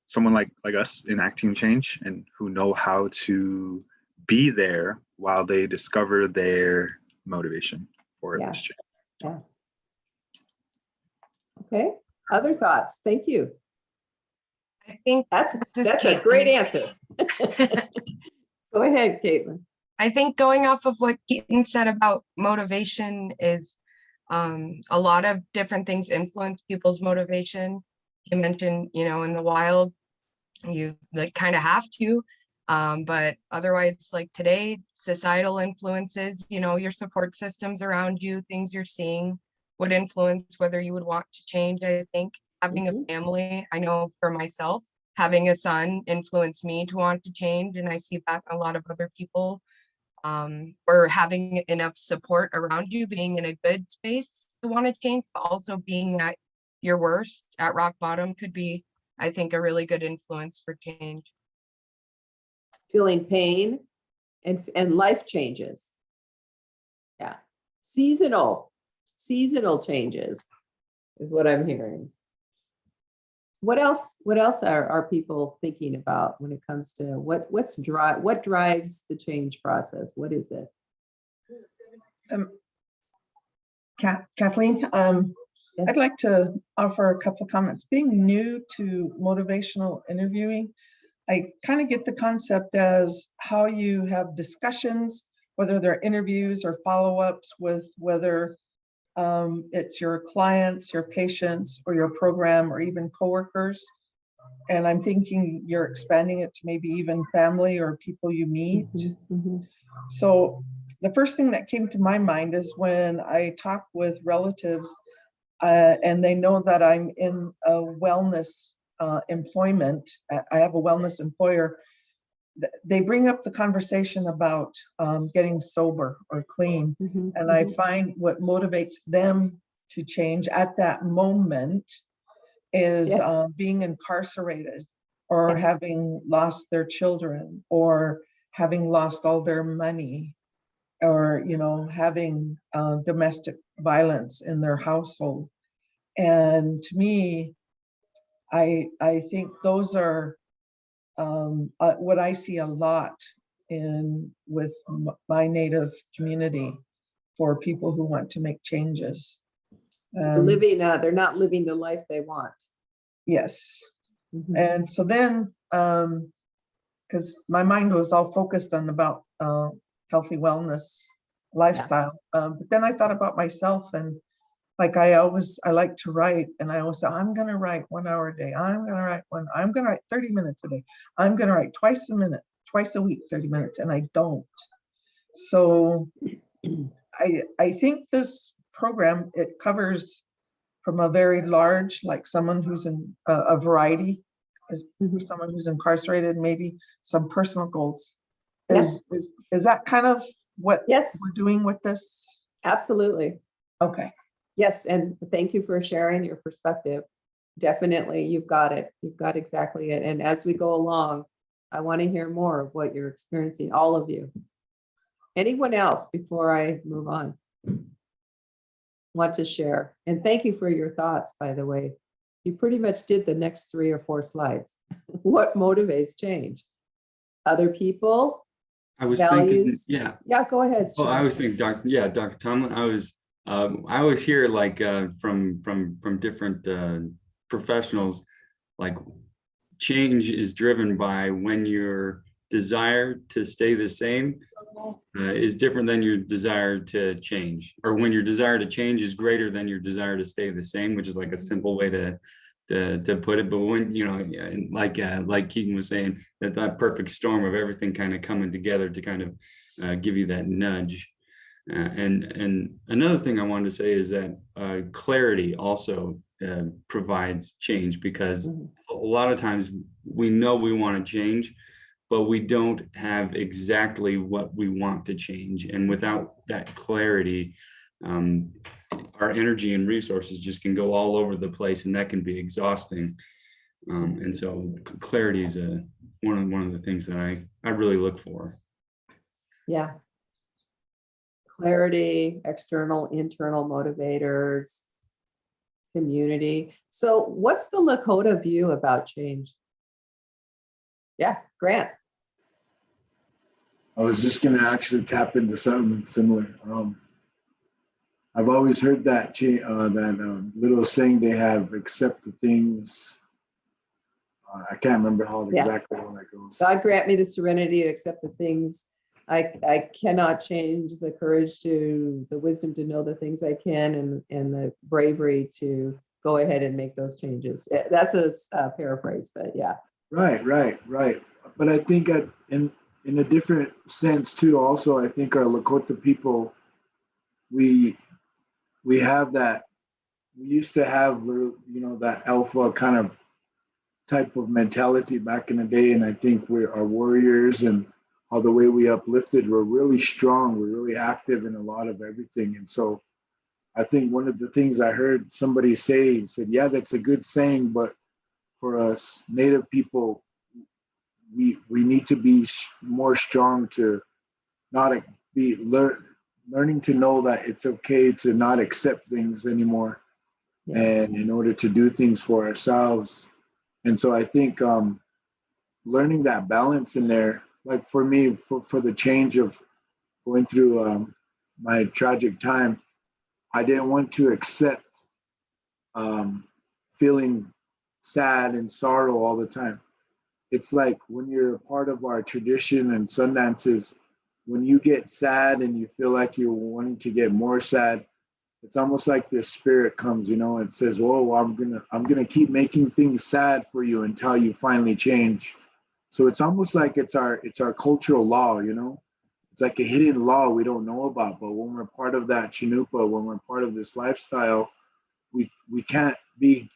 someone like us enacting change and who know how to be there while they discover their motivation for Yeah. this change. Yeah. Okay. Other thoughts? Thank you. I think That's this is a great Caitlin. answer. Go ahead, Caitlin. I think going off of what Keaton said about motivation is a lot of different things influence people's motivation. You mentioned, in the wild, you like kind of have to, but otherwise, like today, societal influences, your support systems around you, things you're seeing would influence whether you would want to change. I think having a family, I know for myself, having a son influenced me to want to change, and I see that in a lot of other people. Or having enough support around you, being in a good space to want to change, but also being at your worst, at rock bottom, could be, I think, a really good influence for change. Feeling pain and life changes. Yeah. Seasonal changes is what I'm hearing. What else are people thinking about when it comes to what drives the change process? What is it? Kathleen, Yes. I'd like to offer a couple of comments. Being new to motivational interviewing, I kind of get the concept as how you have discussions, whether they're interviews or follow-ups with whether it's your clients, your patients, or your program, or even coworkers. And I'm thinking you're expanding it to maybe even family or people you meet. So the first thing that came to my mind is when I talk with relatives and they know that I'm in a wellness employment, I have a wellness employer, they bring up the conversation about getting sober or clean. And I find what motivates them to change at that moment is being incarcerated or having lost their children or having lost all their money or, having domestic violence in their household. And to me, I think those are what I see a lot with my Native community for people who want to make changes. They're not living the life they want. Yes. And so then, because my mind was all focused on about healthy wellness lifestyle, but then I thought about myself and like I like to write, and I always say, I'm going to write 1 hour a day. I'm going to write 30 minutes a day. I'm going to write twice a week, 30 minutes, and I don't. So I think this program, it covers from a very large, like someone who's in a variety, someone who's incarcerated, maybe some personal goals. Is that kind of what we're doing with this? Absolutely. Okay. Yes, and thank you for sharing your perspective. Definitely, you've got it. You've got exactly it. And as we go along, I want to hear more of what you're experiencing, all of you. Anyone else before I move on? Want to share? And thank you for your thoughts, by the way. You pretty much did the next 3 or 4 slides. What motivates change? Other people? I was values? thinking, Yeah, go ahead. Well, I was thinking, Dr. Tomlin, I always hear like from different professionals, like change is driven by when your desire to stay the same is different than your desire to change, or when your desire to change is greater than your desire to stay the same, which is like a simple way to put it. But when, like Keaton was saying, that perfect storm of everything kind of coming together to kind of give you that nudge. And another thing I wanted to say is that clarity also provides change, because a lot of times we know we want to change, but we don't have exactly what we want to change. And without that clarity, our energy and resources just can go all over the place, and that can be exhausting. And so clarity is one of the things that I really look for. Yeah. Clarity, external, internal motivators, community. So what's the Lakota view about change? Yeah, Grant. I was just going to actually tap into something similar. I've always heard that little saying they have, accept the things. I can't remember how exactly how that goes. God grant me the serenity to accept the things I cannot change, the courage to, the wisdom to know the things I can, and the bravery to go ahead and make those changes. That's a paraphrase, but yeah. Right. But I think in a different sense too, also, I think our Lakota people, we have that, we used to have, that alpha kind of type of mentality back in the day. And I think our warriors and all the way we uplifted, we're really strong. We're really active in a lot of everything. And so I think one of the things I heard somebody say, said, yeah, that's a good saying, but for us Native people, we need to be more strong to not be learning to know that it's okay to not accept things anymore. Yeah. And in order to do things for ourselves. And so I think learning that balance in there, like for me, for the change of going through my tragic time, I didn't want to accept feeling sad and sorrow all the time. It's like when you're a part of our tradition and Sundances, when you get sad and you feel like you're wanting to get more sad, it's almost like this spirit comes, and says, "Oh, I'm gonna keep making things sad for you until you finally change." So it's almost like it's our cultural law, It's like a hidden law we don't know about. But when we're part of that Chinoopa, when we're part of this lifestyle, we can't be.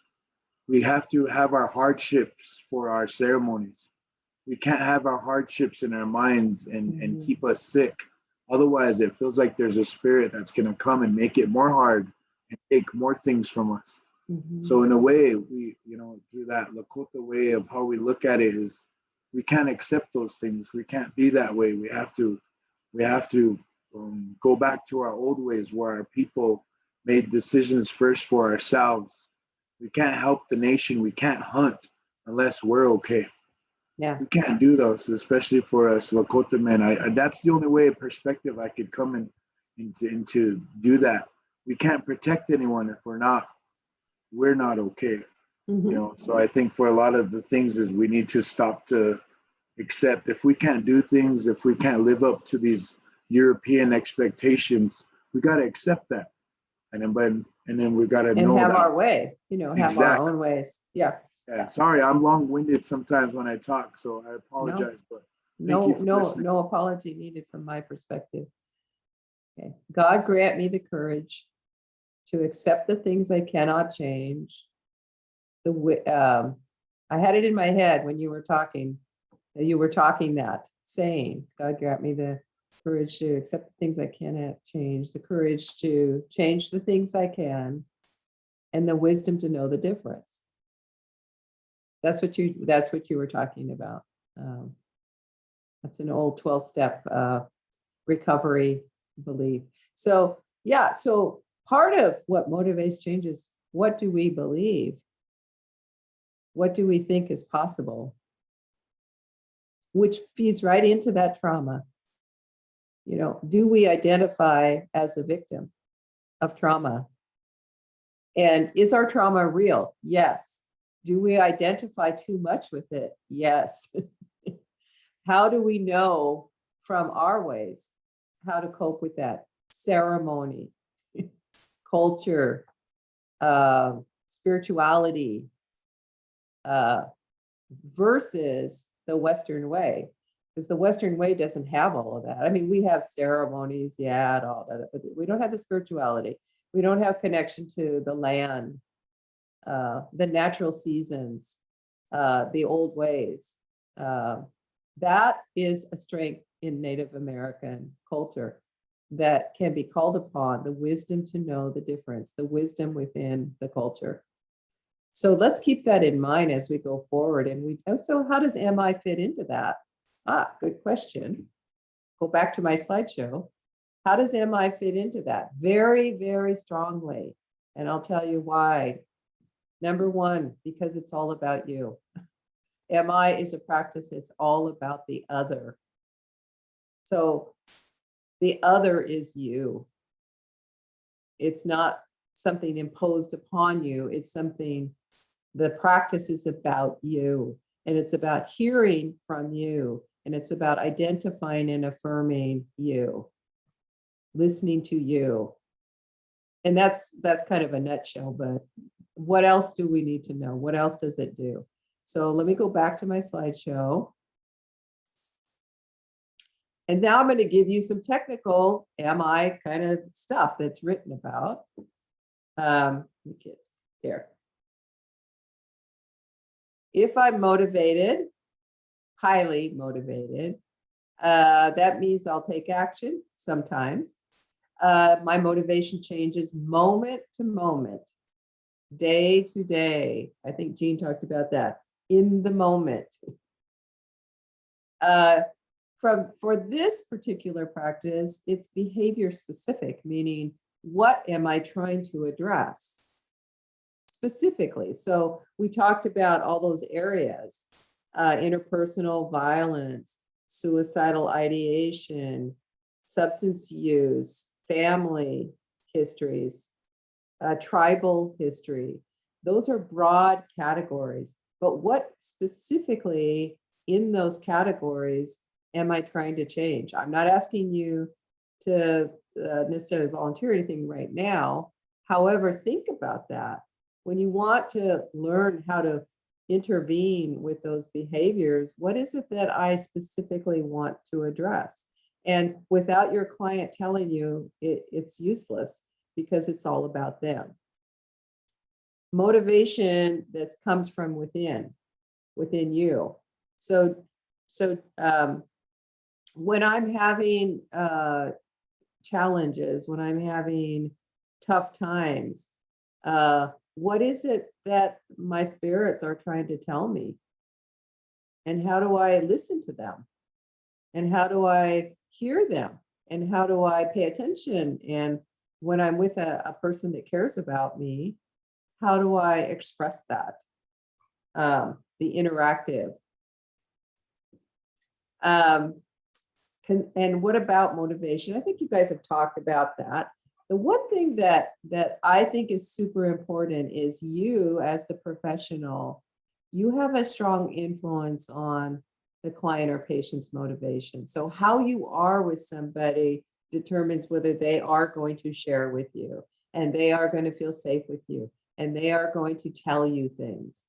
We have to have our hardships for our ceremonies. We can't have our hardships in our minds and keep us sick. Otherwise, it feels like there's a spirit that's going to come and make it more hard and take more things from us. Mm-hmm. So in a way, we, through that Lakota way of how we look at it is we can't accept those things. We can't be that way. We have to go back to our old ways where our people made decisions first for ourselves. We can't help the nation. We can't hunt unless we're okay. Yeah, we can't do those, especially for us Lakota men. That's the only way of perspective I could come into do that. We can't protect anyone if we're not okay. Mm-hmm. So I think for a lot of the things is we need to stop to accept if we can't do things, if we can't live up to these European expectations, we got to accept that. And then we got to know have that. our way, have our own ways. Yeah. Yeah, sorry, I'm long-winded sometimes when I talk, so I apologize. But no apology needed from my perspective. Okay, God grant me the courage to accept the things I cannot change. I had it in my head when you were talking. That saying, God grant me the courage to accept the things I cannot change, the courage to change the things I can, and the wisdom to know the difference. That's what you were talking about. That's an old 12-step recovery belief. So yeah, so part of what motivates change is, what do we believe? What do we think is possible? Which feeds right into that trauma. Do we identify as a victim of trauma? And is our trauma real? Yes. Do we identify too much with it? Yes. How do we know from our ways how to cope with that? Ceremony, culture, spirituality, versus the Western way. Because the Western way doesn't have all of that. I mean, we have ceremonies, and all that, but we don't have the spirituality. We don't have connection to the land, the natural seasons, the old ways. That is a strength in Native American culture. that can be called upon, the wisdom to know the difference, the wisdom within the culture. So let's keep that in mind as we go forward. And we so how does MI fit into that? Good question. Go back to my slideshow. How does MI fit into that? Very, very strongly. And I'll tell you why. Number one, because it's all about you. MI is a practice that's all about the other. So the other is you. It's not something imposed upon you. It's something, the practice is about you, and it's about hearing from you, and it's about identifying and affirming you, listening to you. And that's kind of a nutshell, but what else do we need to know? What else does it do? So let me go back to my slideshow. And now I'm going to give you some technical MI kind of stuff that's written about. Here. If I'm motivated, highly motivated, that means I'll take action sometimes. My motivation changes moment to moment, day to day. I think Jean talked about that, in the moment. For this particular practice, it's behavior specific, meaning what am I trying to address specifically? So we talked about all those areas, interpersonal violence, suicidal ideation, substance use, family histories, tribal history. Those are broad categories, but what specifically in those categories am I trying to change? I'm not asking you to necessarily volunteer anything right now. However, think about that. When you want to learn how to intervene with those behaviors, what is it that I specifically want to address? And without your client telling you, it's useless because it's all about them. Motivation that comes from within you. So when I'm having challenges, when I'm having tough times, what is it that my spirits are trying to tell me? And how do I listen to them? And how do I hear them? And how do I pay attention? And when I'm with a person that cares about me, how do I express that? The interactive. And what about motivation? I think you guys have talked about that. The one thing that I think is super important is you as the professional, you have a strong influence on the client or patient's motivation. So how you are with somebody determines whether they are going to share with you, and they are going to feel safe with you, and they are going to tell you things,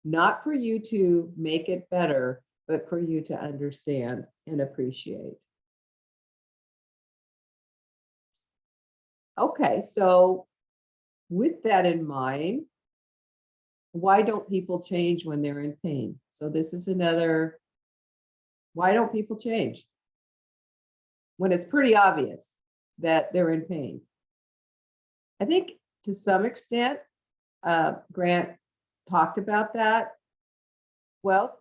not for you to make it better, but for you to understand and appreciate. Okay, so with that in mind, why don't people change when they're in pain? So this is another, why don't people change when it's pretty obvious that they're in pain? I think to some extent, Grant talked about that. Well,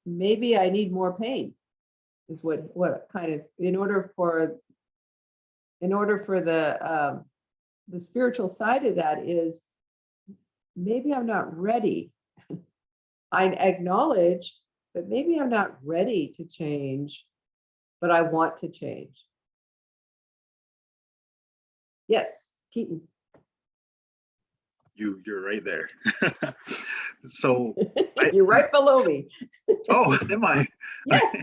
maybe I need more pain is what kind of, in order for the spiritual side of that is, maybe I'm not ready. I acknowledge, but maybe I'm not ready to change, but I want to change. Yes, Keaton. You're right there. So You're right below me. oh, am I? Yes.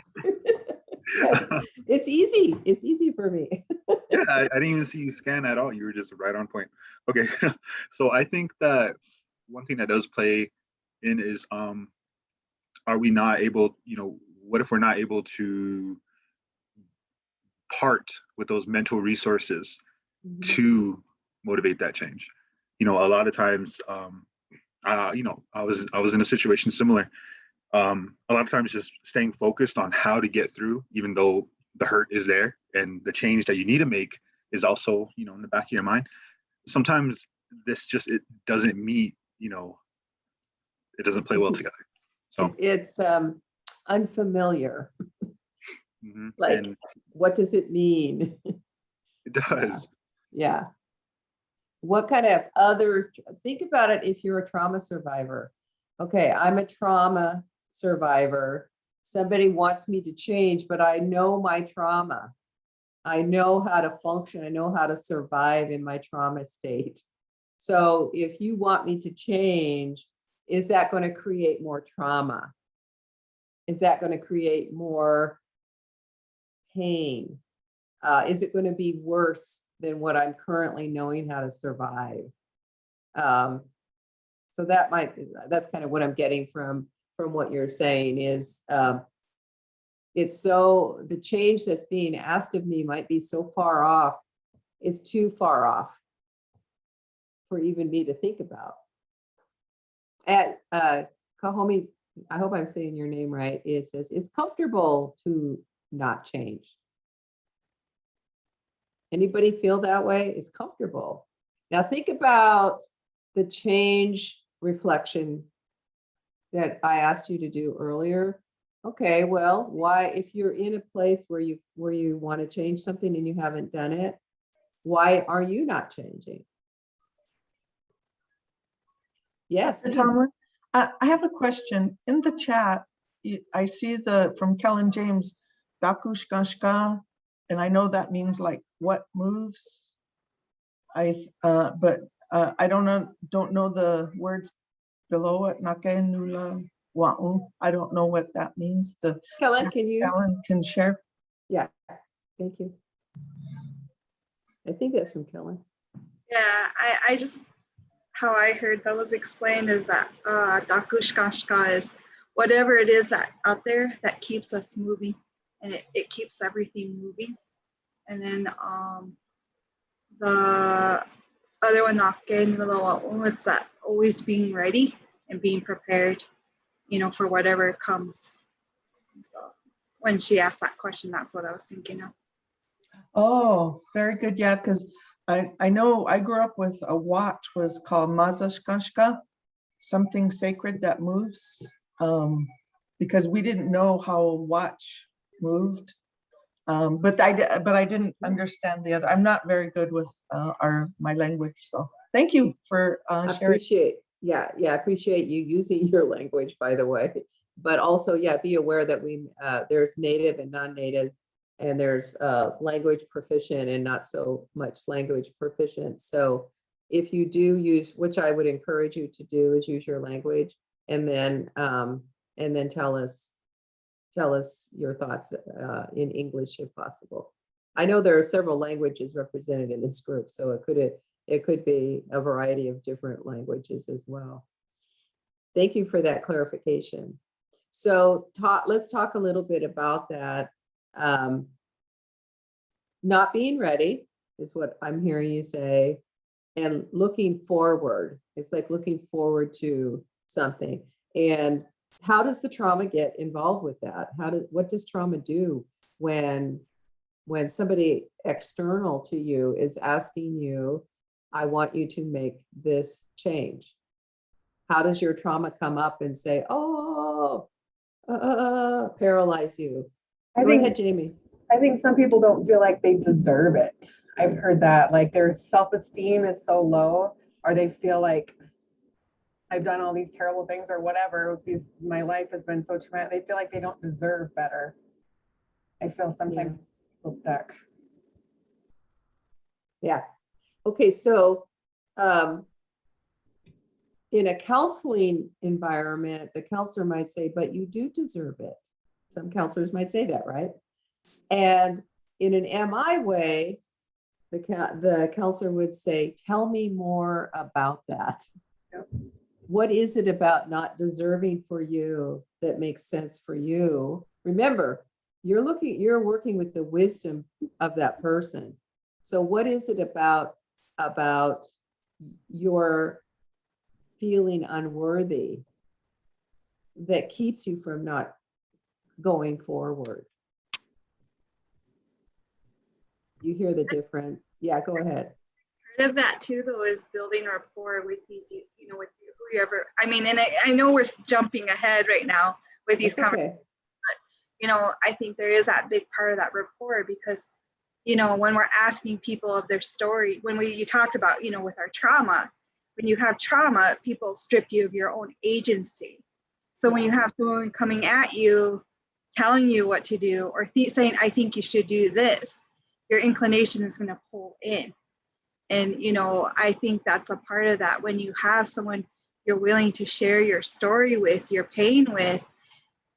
Yes. It's easy. It's easy for me. Yeah, I didn't even see you scan at all. You were just right on point. Okay. So I think that one thing that does play in is are we not able, what if we're not able to part with those mental resources to motivate that change? A lot of times I was in a situation similar. A lot of times just staying focused on how to get through, even though the hurt is there and the change that you need to make is also, you know, in the back of your mind. Sometimes this just, it doesn't meet, you know, it doesn't play well together. So It's unfamiliar. mhm, Like, and what does it mean? it does. Yeah. What kind of other, think about it if you're a trauma survivor. Okay, I'm a trauma survivor. Somebody wants me to change, but I know my trauma. I know how to function. I know how to survive in my trauma state. So if you want me to change, is that going to create more trauma? Is that going to create more pain? Is it going to be worse than what I'm currently knowing how to survive? So that's kind of what I'm getting from what you're saying is, it's so, the change that's being asked of me might be so far off. It's too far off for even me to think about. At Kahomi, I hope I'm saying your name right, it says it's comfortable to not change. Anybody feel that way? It's comfortable. Now think about the change reflection that I asked you to do earlier. Okay, well, why, if you're in a place where you want to change something and you haven't done it, why are you not changing? Yes. Dr. Tomlin, I have a question. In the chat, I see from Kellen James, Dakushkashka, and I know that means like what moves. But I don't know the words below it. Nakenula wa'u. I don't know what that means. Kellen, Kellen can share. Yeah, thank you. I think that's from Kellen. Yeah, I just, how I heard that was explained is that Dakushkashka is whatever it is that out there that keeps us moving, and it keeps everything moving. And then the other one, it's that always being ready and being prepared, you know, for whatever comes. So when she asked that question, that's what I was thinking of. Oh, very good. Yeah, because I know I grew up with a watch was called Mazashkashka, something sacred that moves, because we didn't know how a watch moved. But I didn't understand the other. I'm not very good with my language. So thank you for sharing. I appreciate you using your language, by the way. But also, yeah, be aware that there's native and non-native, and there's language proficient and not so much language proficient. So if you do use, which I would encourage you to do, is use your language, and then tell us your thoughts in English if possible. I know there are several languages represented in this group, so it could be a variety of different languages as well. Thank you for that clarification. So let's talk a little bit about that. Not being ready is what I'm hearing you say, and looking forward. It's like looking forward to something. And how does the trauma get involved with that? What does trauma do when somebody external to you is asking you, I want you to make this change? How does your trauma come up and say, oh, paralyze you? Go ahead, Jamie. I think some people don't feel like they deserve it. I've heard that, like their self-esteem is so low, or they feel like I've done all these terrible things or whatever. My life has been so traumatic. They feel like they don't deserve better. I feel sometimes people stuck. Yeah. Okay. So, in a counseling environment, the counselor might say, but you do deserve it. Some counselors might say that, right? And in an MI way, the counselor would say, tell me more about that. Yep. What is it about not deserving for you that makes sense for you? Remember, you're working with the wisdom of that person. So what is it about your feeling unworthy that keeps you from not going forward? you hear the difference. Yeah, go ahead. Part of that too, though, is building rapport with these, with whoever. I mean, and I know we're jumping ahead right now with these It's okay. I think there is that big part of that rapport because, when we're asking people of their story, when you talked about, with our trauma, when you have trauma, people strip you of your own agency. So when you have someone coming at you, telling you what to do, or saying, I think you should do this, your inclination is going to pull in. And, I think that's a part of that. When you have someone you're willing to share your story with, your pain with,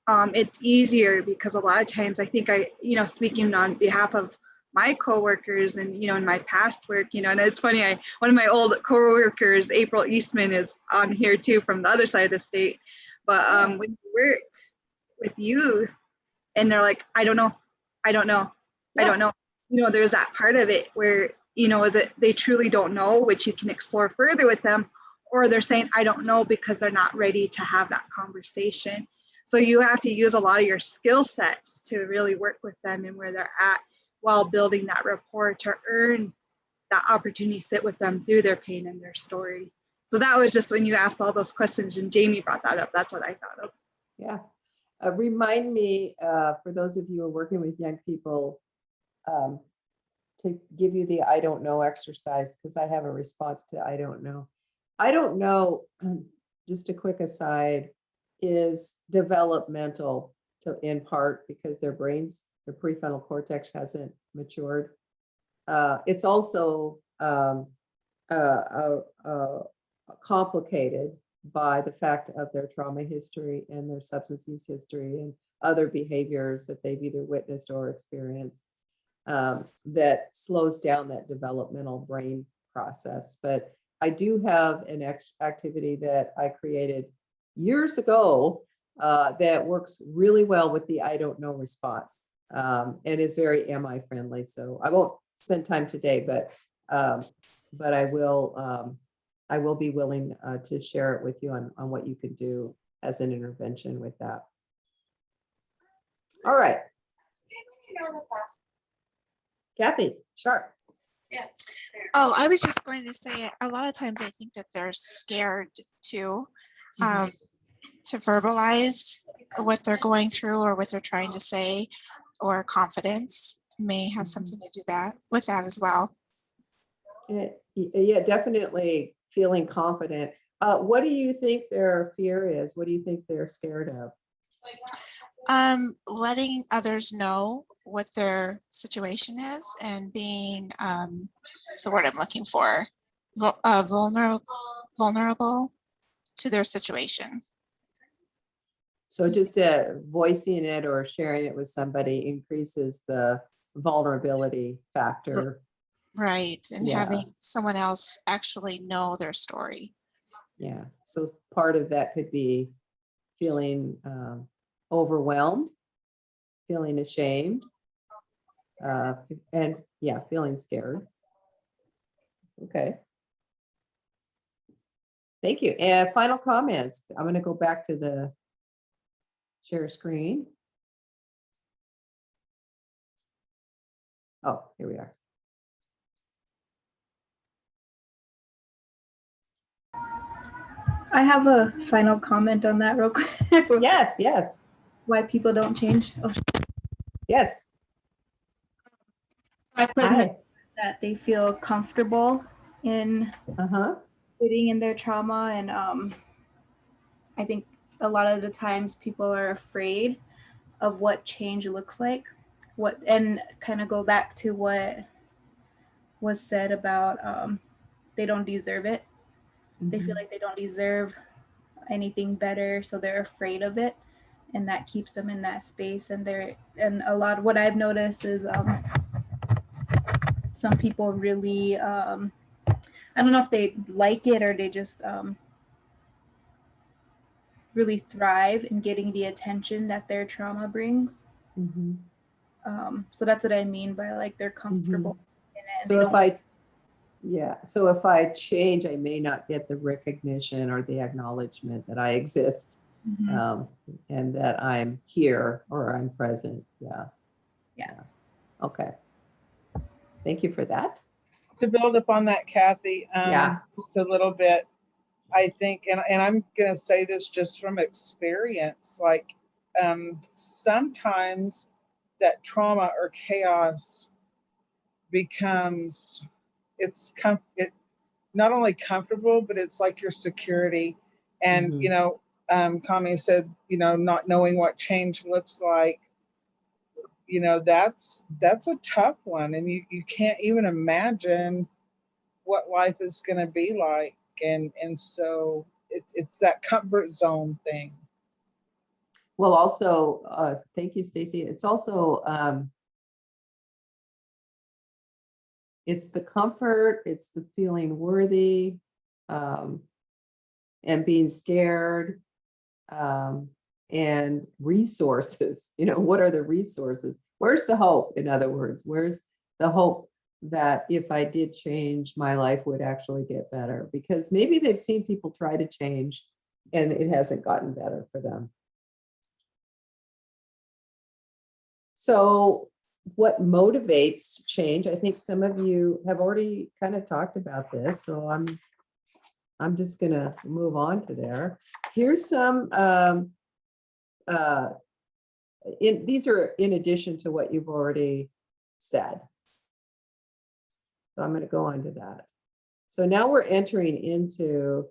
it's easier because a lot of times I think speaking on behalf of my coworkers and, in my past work, and it's funny, one of my old coworkers, April Eastman, is on here too from the other side of the state. But when you work with youth and they're like, I don't know, I don't know. There's that part of it where, is it they truly don't know, which you can explore further with them, or they're saying, I don't know because they're not ready to have that conversation. So you have to use a lot of your skill sets to really work with them and where they're at while building that rapport to earn that opportunity to sit with them through their pain and their story. So that was just when you asked all those questions and Jamie brought that up. That's what I thought of. Yeah. Remind me, for those of you who are working with young people, to give you the I don't know exercise, because I have a response to I don't know. I don't know, just a quick aside, is developmental in part because their brains, their prefrontal cortex hasn't matured. It's also complicated by the fact of their trauma history and their substance use history and other behaviors that they've either witnessed or experienced that slows down that developmental brain process. But I do have an activity that I created years ago that works really well with the I don't know response and is very MI friendly. So I won't spend time today, but I will be willing to share it with you on what you could do as an intervention with that. All right. Kathy, Sharp. Yeah. Oh, I was just going to say a lot of times I think that they're scared to verbalize what they're going through or what they're trying to say, or confidence may have something to do with that as well. Yeah, definitely feeling confident. What do you think their fear is? What do you think they're scared of? Letting others know what their situation is and being, what's the word I'm looking for, vulnerable to their situation. So just voicing it or sharing it with somebody increases the vulnerability factor. Right, and having someone else actually know their story. Yeah, so part of that could be feeling overwhelmed, feeling ashamed, and feeling scared. Okay. Thank you. And final comments. I'm going to go back to the share screen. Oh, here we are. I have a final comment on that real quick. Yes. Why people don't change. Oh. Yes. I put that they feel comfortable in sitting in their trauma, and I think a lot of the times people are afraid of what change looks like. And kind of go back to what was said about they don't deserve it. They feel like they don't deserve anything better, so they're afraid of it, and that keeps them in that space. And a lot of what I've noticed is some people really I don't know if they like it or they just really thrive in getting the attention that their trauma brings. So that's what I mean by like they're comfortable in it. So if I change, I may not get the recognition or the acknowledgement that I exist and that I'm here or I'm present. Yeah. Okay. Thank you for that. To build upon that, Kathy, Yeah. just a little bit, I think, and I'm going to say this just from experience, like sometimes that trauma or chaos becomes, it not only comfortable, but it's like your security. And, Mhm. you know, Kami said, you know, not knowing what change looks like, you know, that's a tough one. And you can't even imagine what life is going to be like. And so it's that comfort zone thing. Well, also, thank you, Stacy. It's also, it's the comfort, it's the feeling worthy, and being scared, and resources. You know, what are the resources? Where's the hope? In other words, where's the hope that if I did change, my life would actually get better? Because maybe they've seen people try to change and it hasn't gotten better for them. So what motivates change? I think some of you have already kind of talked about this, so I'm just gonna move on to there. Here's some, these are in addition to what you've already said. So I'm gonna go on to that. So now we're entering into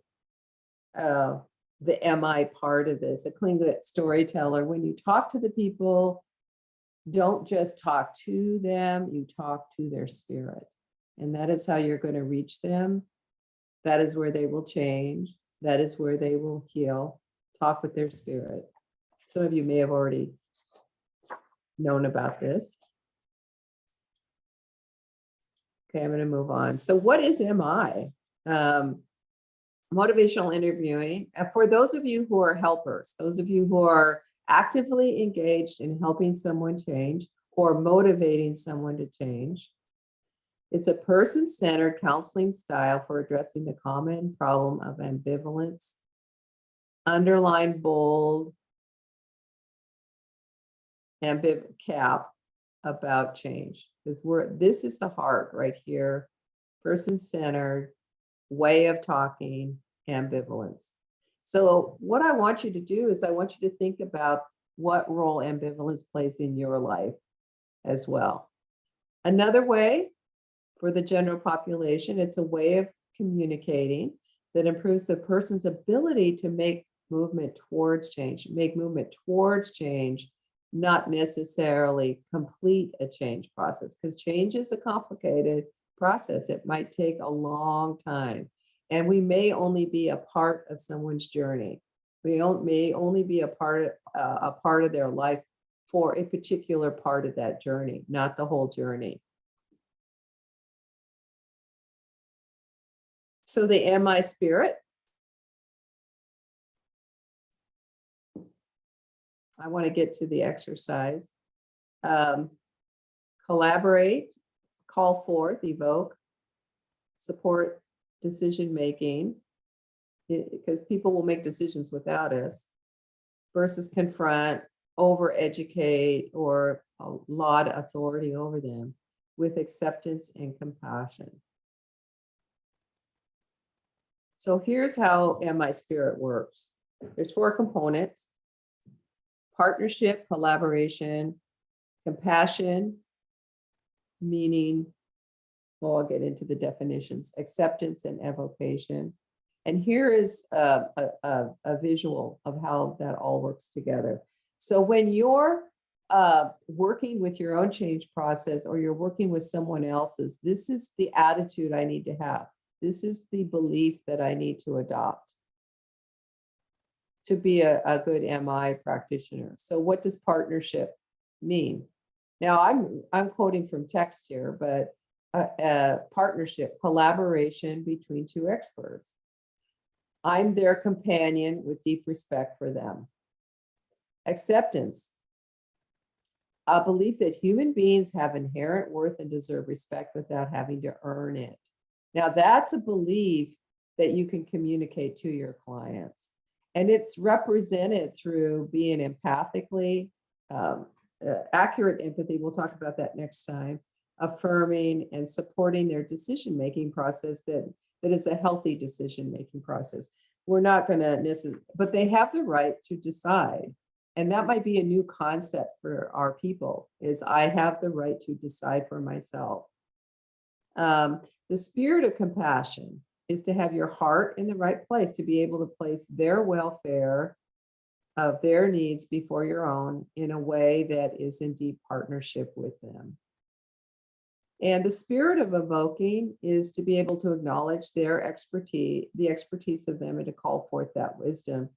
the MI part of this, a clean-lit storyteller. When you talk to the people, don't just talk to them, you talk to their spirit. And that is how you're going to reach them. That is where they will change. That is where they will heal. Talk with their spirit. Some of you may have already known about this. Okay, I'm going to move on. So what is MI? Motivational interviewing. For those of you who are helpers, those of you who are actively engaged in helping someone change or motivating someone to change. It's a person-centered counseling style for addressing the common problem of ambivalence. Underline bold, cap about change. Because this is the heart right here. Person-centered, way of talking, ambivalence. So what I want you to do is I want you to think about what role ambivalence plays in your life as well. Another way for the general population, it's a way of communicating that improves the person's ability to make movement towards change, not necessarily complete a change process, because change is a complicated process. It might take a long time. And we may only be a part of someone's journey. We may only be a part of their life for a particular part of that journey, not the whole journey. So the MI spirit. I want to get to the exercise. Collaborate, call forth, evoke, support decision-making, because people will make decisions without us, versus confront, over-educate, or laud authority over them with acceptance and compassion. So here's how MI spirit works. There's 4 components: partnership, collaboration, compassion, meaning, well, I'll get into the definitions, acceptance and evocation. And here is a visual of how that all works together. So when you're working with your own change process, or you're working with someone else's, this is the attitude I need to have. This is the belief that I need to adopt to be a good MI practitioner. So what does partnership mean? Now I'm quoting from text here, but partnership, collaboration between 2 experts. I'm their companion with deep respect for them. Acceptance, a belief that human beings have inherent worth and deserve respect without having to earn it. Now that's a belief that you can communicate to your clients. And it's represented through being empathically, accurate empathy, we'll talk about that next time, affirming and supporting their decision-making process that is a healthy decision-making process. We're not going to necessarily, but they have the right to decide. And that might be a new concept for our people, is I have the right to decide for myself. The spirit of compassion is to have your heart in the right place, to be able to place their welfare of their needs before your own in a way that is in deep partnership with them. And the spirit of evoking is to be able to acknowledge their expertise, the expertise of them, and to call forth that wisdom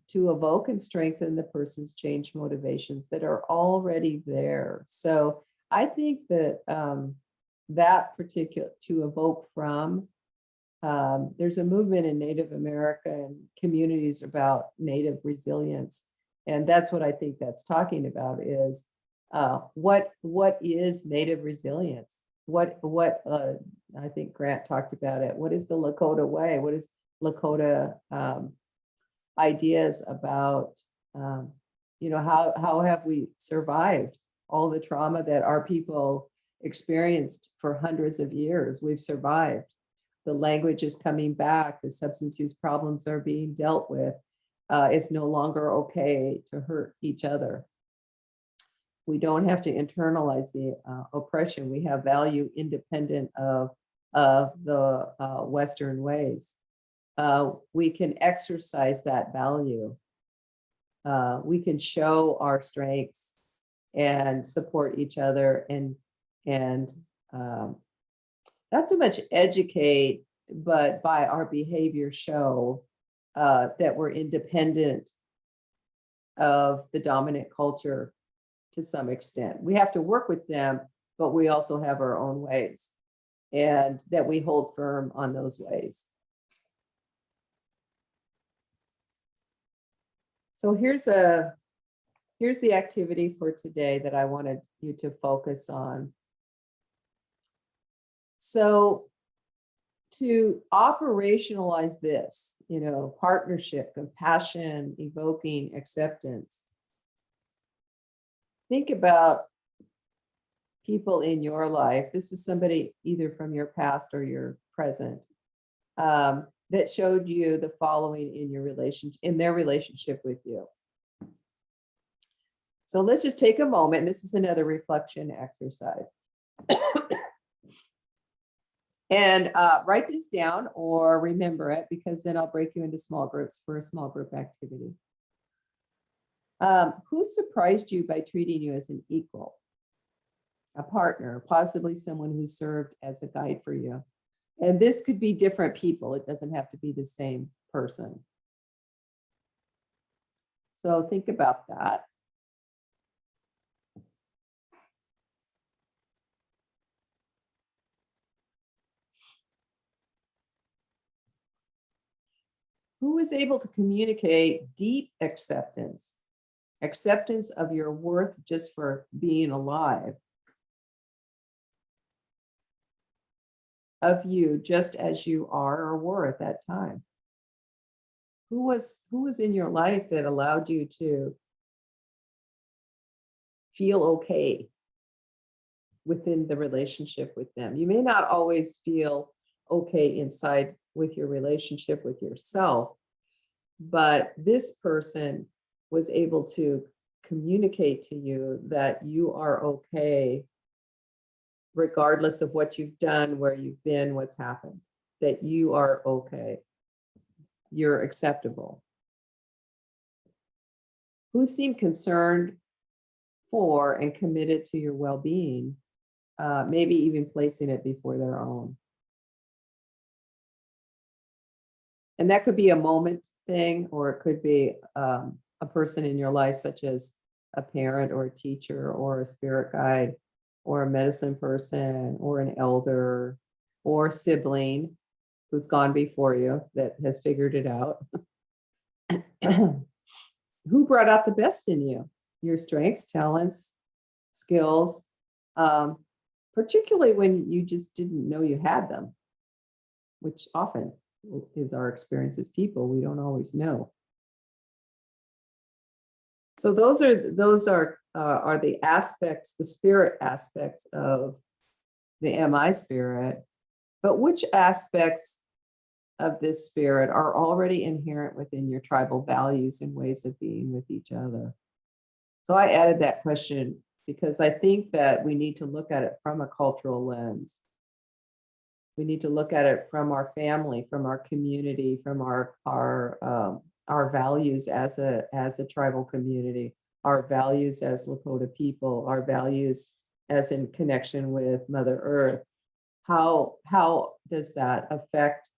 to evoke and strengthen the person's change motivations that are already there. So I think that that particular, to evoke from, there's a movement in Native American communities about Native resilience. And that's what I think that's talking about is what is Native resilience? What I think Grant talked about it. What is the Lakota way? What is Lakota ideas about, how have we survived all the trauma that our people experienced for hundreds of years? We've survived. The language is coming back. The substance use problems are being dealt with. It's no longer okay to hurt each other. We don't have to internalize the oppression. We have value independent of the Western ways. We can exercise that value. We can show our strengths and support each other and not so much educate, but by our behavior show that we're independent of the dominant culture to some extent. We have to work with them, but we also have our own ways, and that we hold firm on those ways. So here's the activity for today that I wanted you to focus on. So to operationalize this, partnership, compassion, evoking, acceptance, think about people in your life. This is somebody either from your past or your present that showed you the following in their relationship with you. So let's just take a moment. This is another reflection exercise. And write this down or remember it, because then I'll break you into small groups for a small group activity. Who surprised you by treating you as an equal, a partner, possibly someone who served as a guide for you? And this could be different people. It doesn't have to be the same person. So think about that. Who is able to communicate deep acceptance of your worth just for being alive, of you just as you are or were at that time? Who was in your life that allowed you to feel okay within the relationship with them? You may not always feel okay inside with your relationship with yourself, but this person was able to communicate to you that you are okay regardless of what you've done, where you've been, what's happened, that you are okay, you're acceptable. Who seemed concerned for and committed to your well-being, maybe even placing it before their own? And that could be a moment thing, or it could be a person in your life, such as a parent or a teacher or a spirit guide or a medicine person or an elder or sibling who's gone before you that has figured it out. Who brought out the best in you, your strengths, talents, skills, particularly when you just didn't know you had them, which often is our experience as people. We don't always know. So those are the aspects, the spirit aspects of the MI spirit, but which aspects of this spirit are already inherent within your tribal values and ways of being with each other? So I added that question because I think that we need to look at it from a cultural lens. We need to look at it from our family, from our community, from our values as a tribal community, our values as Lakota people, our values as in connection with Mother Earth. How does that affect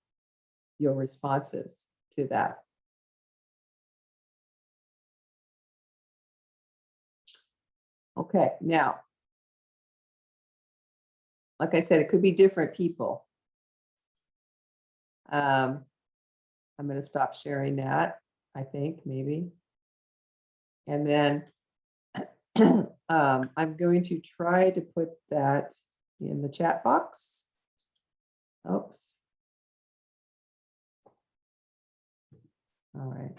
your responses to that? Okay, now, like I said, it could be different people. I'm going to stop sharing that, I think, maybe. And then I'm going to try to put that in the chat box. Oops. All right.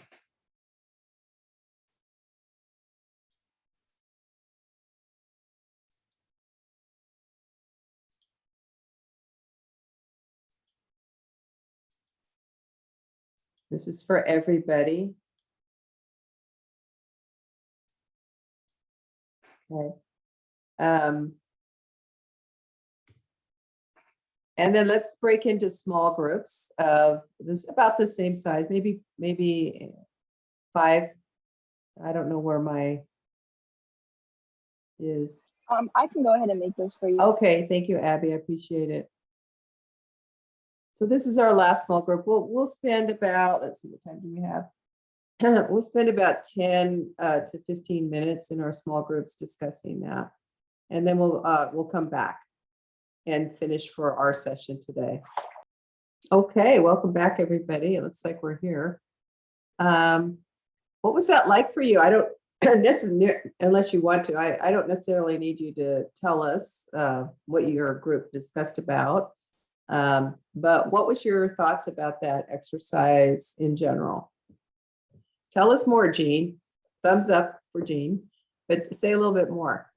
This is for everybody. Okay. And then let's break into small groups of this about the same size, maybe 5. I don't know where my is. I can go ahead and make those for you. Okay, thank you, Abby. I appreciate it. So this is our last small group. We'll spend about, let's see, what time do we have? We'll spend about 10 to 15 minutes in our small groups discussing that. And then we'll come back and finish for our session today. Okay, welcome back, everybody. It looks like we're here. What was that like for you? I don't, unless you want to, I don't necessarily need you to tell us what your group discussed about. But what was your thoughts about that exercise in general? Tell us more, Jean. Thumbs up for Jean, but say a little bit more.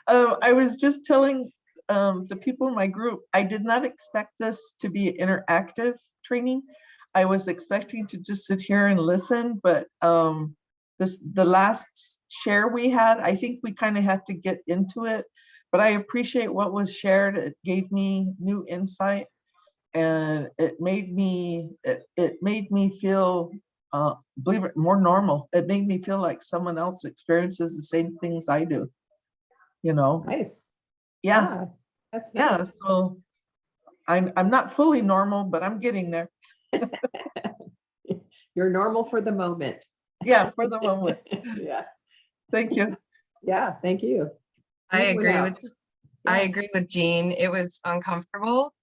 I was just telling the people in my group, I did not expect this to be interactive training. I was expecting to just sit here and listen, but the last share we had, I think we kind of had to get into it, but I appreciate what was shared. It gave me new insight, and it made me feel, believe it, more normal. It made me feel like someone else experiences the same things I do, you know? Nice. Yeah. That's nice. Yeah, so I'm not fully normal, but I'm getting there. You're normal for the moment. Yeah, for the moment. Yeah. Thank you. Yeah, thank you. I Who agree else? with Yeah. I agree with Jean. It was uncomfortable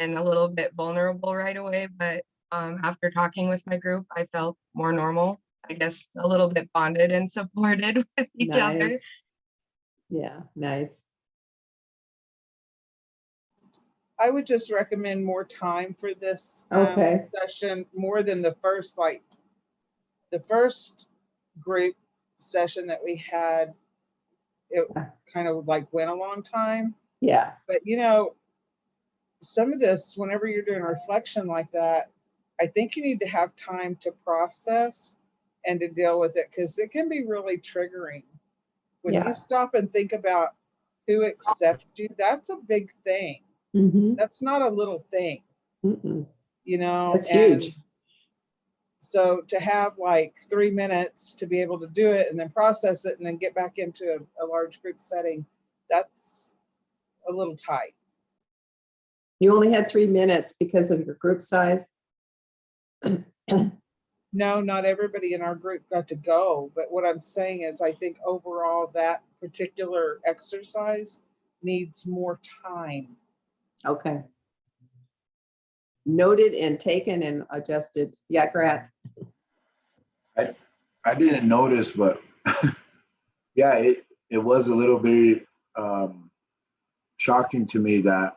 and a little bit vulnerable right away, but after talking with my group, I felt more normal. I guess a little bit bonded and supported with each other. Nice. Yeah, nice. I would just recommend more time for this Okay. session, more than the first, like the first group session that we had. It kind of like went a long time, Yeah. but you know, some of this, whenever you're doing reflection like that, I think you need to have time to process and to deal with it, because it can be really triggering. When Yeah. you stop and think about who accepts you, that's a big thing. Mm-hmm. That's not a little thing, Mm-mm. you know? That's and huge. so to have like 3 minutes to be able to do it and then process it and then get back into a large group setting, that's a little tight. You only had 3 minutes because of your group size. No, not everybody in our group got to go, but what I'm saying is I think overall that particular exercise needs more time. Okay. Noted and taken and adjusted. Yeah, Grant. I didn't notice, but yeah, it was a little bit shocking to me that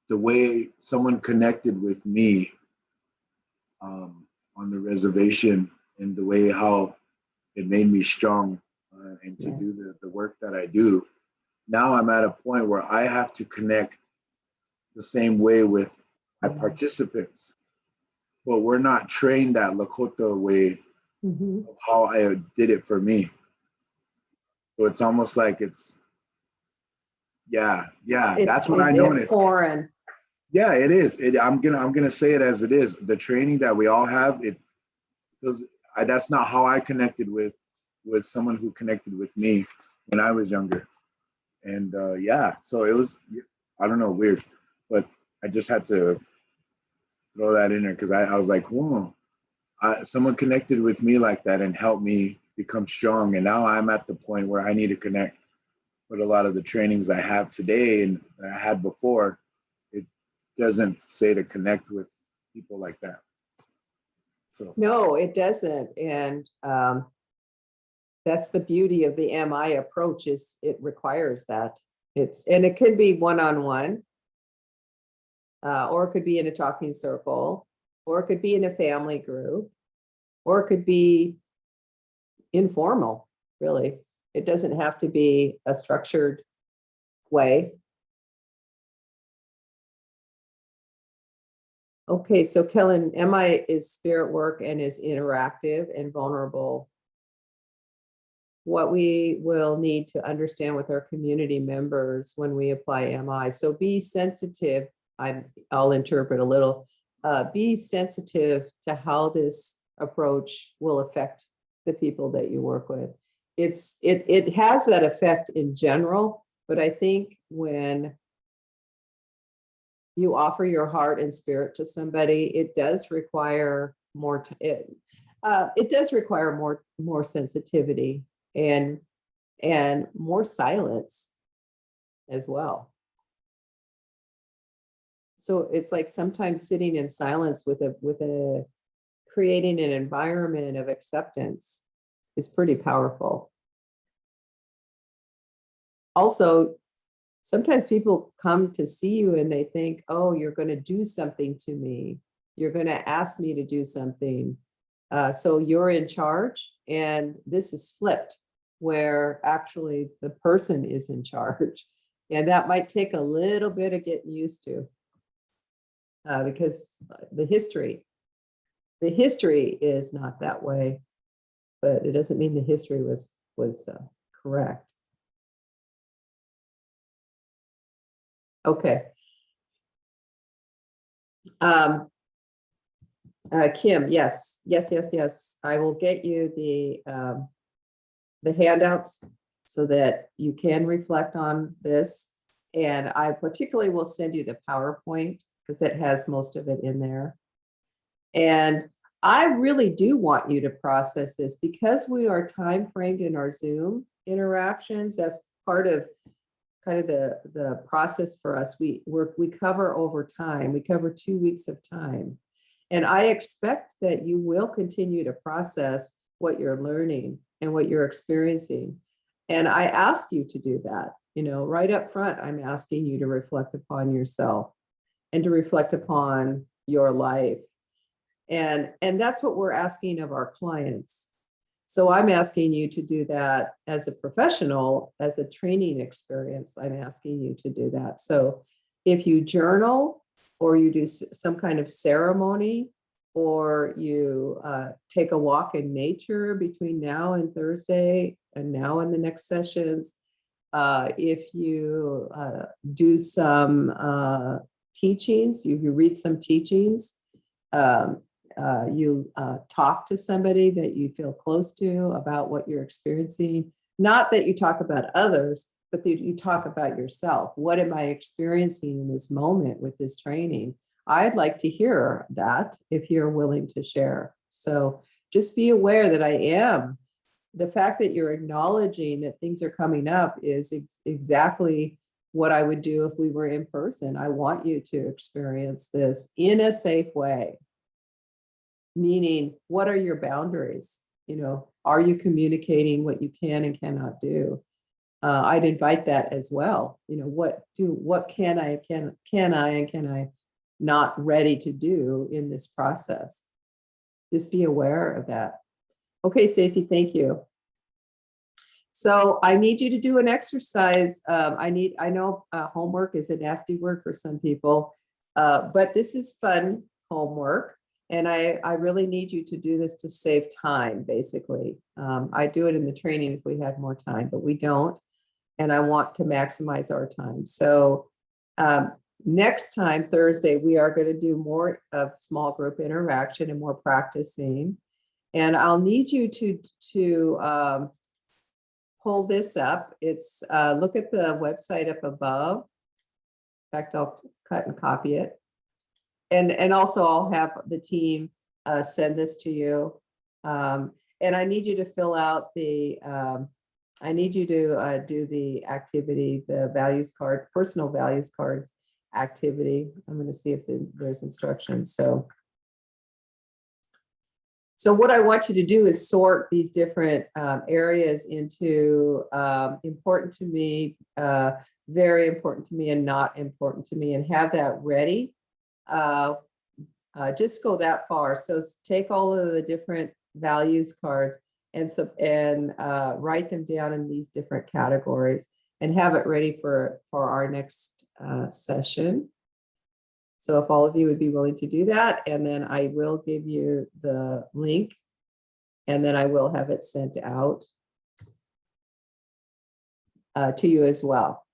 the way someone connected with me on the reservation, and the way how it made me strong and to do the work that I do. Now I'm at a point where I have to connect the same way with my participants, but we're not trained that Lakota way Mhm. of how I did it for me. So it's almost like yeah, that's what I noticed. Foreign. Yeah, it is. I'm gonna say it as it is. The training that we all have, that's not how I connected with someone who connected with me when I was younger. And yeah, so it was, I don't know, weird, but I just had to throw that in there because I was like, whoa, someone connected with me like that and helped me become strong. And now I'm at the point where I need to connect with a lot of the trainings I have today and I had before. It doesn't say to connect with people like that. So No, it doesn't. And that's the beauty of the MI approach is it requires that. And it could be one-on-one, or it could be in a talking circle, or it could be in a family group, or it could be informal, really. It doesn't have to be a structured way. Okay, so Kellen, MI is spirit work and is interactive and vulnerable. What we will need to understand with our community members when we apply MI. So be sensitive. I'll interpret a little. Be sensitive to how this approach will affect the people that you work with. It has that effect in general, but I think when you offer your heart and spirit to somebody, it does require more. It does require more sensitivity and more silence as well. So it's like sometimes sitting in silence with a creating an environment of acceptance is pretty powerful. Also, sometimes people come to see you and they think, oh, you're going to do something to me. You're going to ask me to do something. So you're in charge, and this is flipped, where actually the person is in charge. And that might take a little bit of getting used to, because the history is not that way, but it doesn't mean the history was correct. Okay. Kim, yes. I will get you the handouts so that you can reflect on this. And I particularly will send you the PowerPoint because it has most of it in there. And I really do want you to process this because we are time framed in our Zoom interactions. That's part of kind of the process for us. We cover over time. We cover 2 weeks of time. And I expect that you will continue to process what you're learning and what you're experiencing. And I ask you to do that, right up front. I'm asking you to reflect upon yourself and to reflect upon your life. And that's what we're asking of our clients. So I'm asking you to do that as a professional, as a training experience. I'm asking you to do that. So if you journal or you do some kind of ceremony, or you take a walk in nature between now and Thursday and now in the next sessions, if you do some teachings, you read some teachings, you talk to somebody that you feel close to about what you're experiencing. Not that you talk about others, but that you talk about yourself. What am I experiencing in this moment with this training? I'd like to hear that if you're willing to share. So just be aware that I am. The fact that you're acknowledging that things are coming up is exactly what I would do if we were in person. I want you to experience this in a safe way. Meaning, what are your boundaries? Are you communicating what you can and cannot do? I'd invite that as well. What can I not ready to do in this process? Just be aware of that. Okay, Stacy, thank you. So I need you to do an exercise. I know homework is a nasty word for some people, but this is fun homework. And I really need you to do this to save time, basically. I do it in the training if we had more time, but we don't. And I want to maximize our time. So next time, Thursday, we are going to do more of small group interaction and more practicing. And I'll need you to pull this up. It's look at the website up above. In fact, I'll cut and copy it. And also I'll have the team send this to you. And I need you to fill out the, I need you to do the activity, the values card, personal values cards activity. I'm going to see if there's instructions. So what I want you to do is sort these different areas into important to me, very important to me, and not important to me, and have that ready. Just go that far. So take all of the different values cards and write them down in these different categories and have it ready for our next session. So if all of you would be willing to do that, and then I will give you the link, and then I will have it sent out to you as well.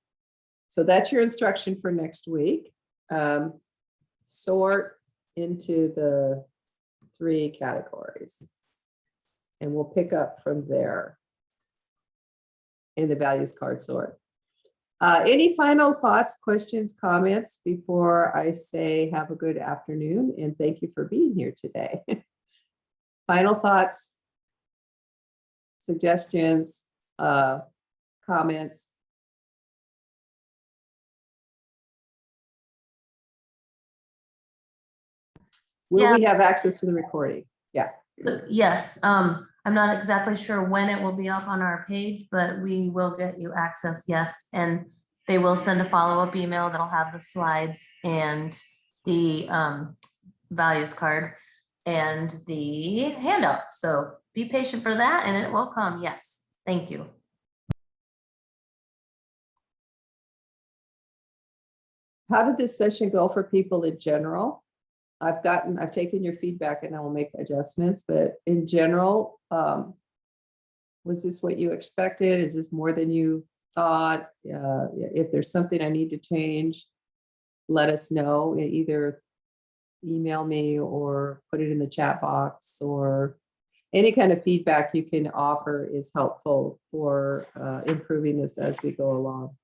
So that's your instruction for next week. Sort into the 3 categories, and we'll pick up from there in the values card sort. Any final thoughts, questions, comments before I say have a good afternoon and thank you for being here today? Final thoughts, suggestions, comments? Will we have access to the recording? Yeah. Yes, I'm not exactly sure when it will be up on our page, but we will get you access, yes. And they will send a follow-up email that'll have the slides and the values card and the handout. So be patient for that and it will come, yes. Thank you. How did this session go for people in general? I've taken your feedback and I will make adjustments, but in general, was this what you expected? Is this more than you thought? If there's something I need to change, let us know. Either email me or put it in the chat box, or any kind of feedback you can offer is helpful for improving this as we go along.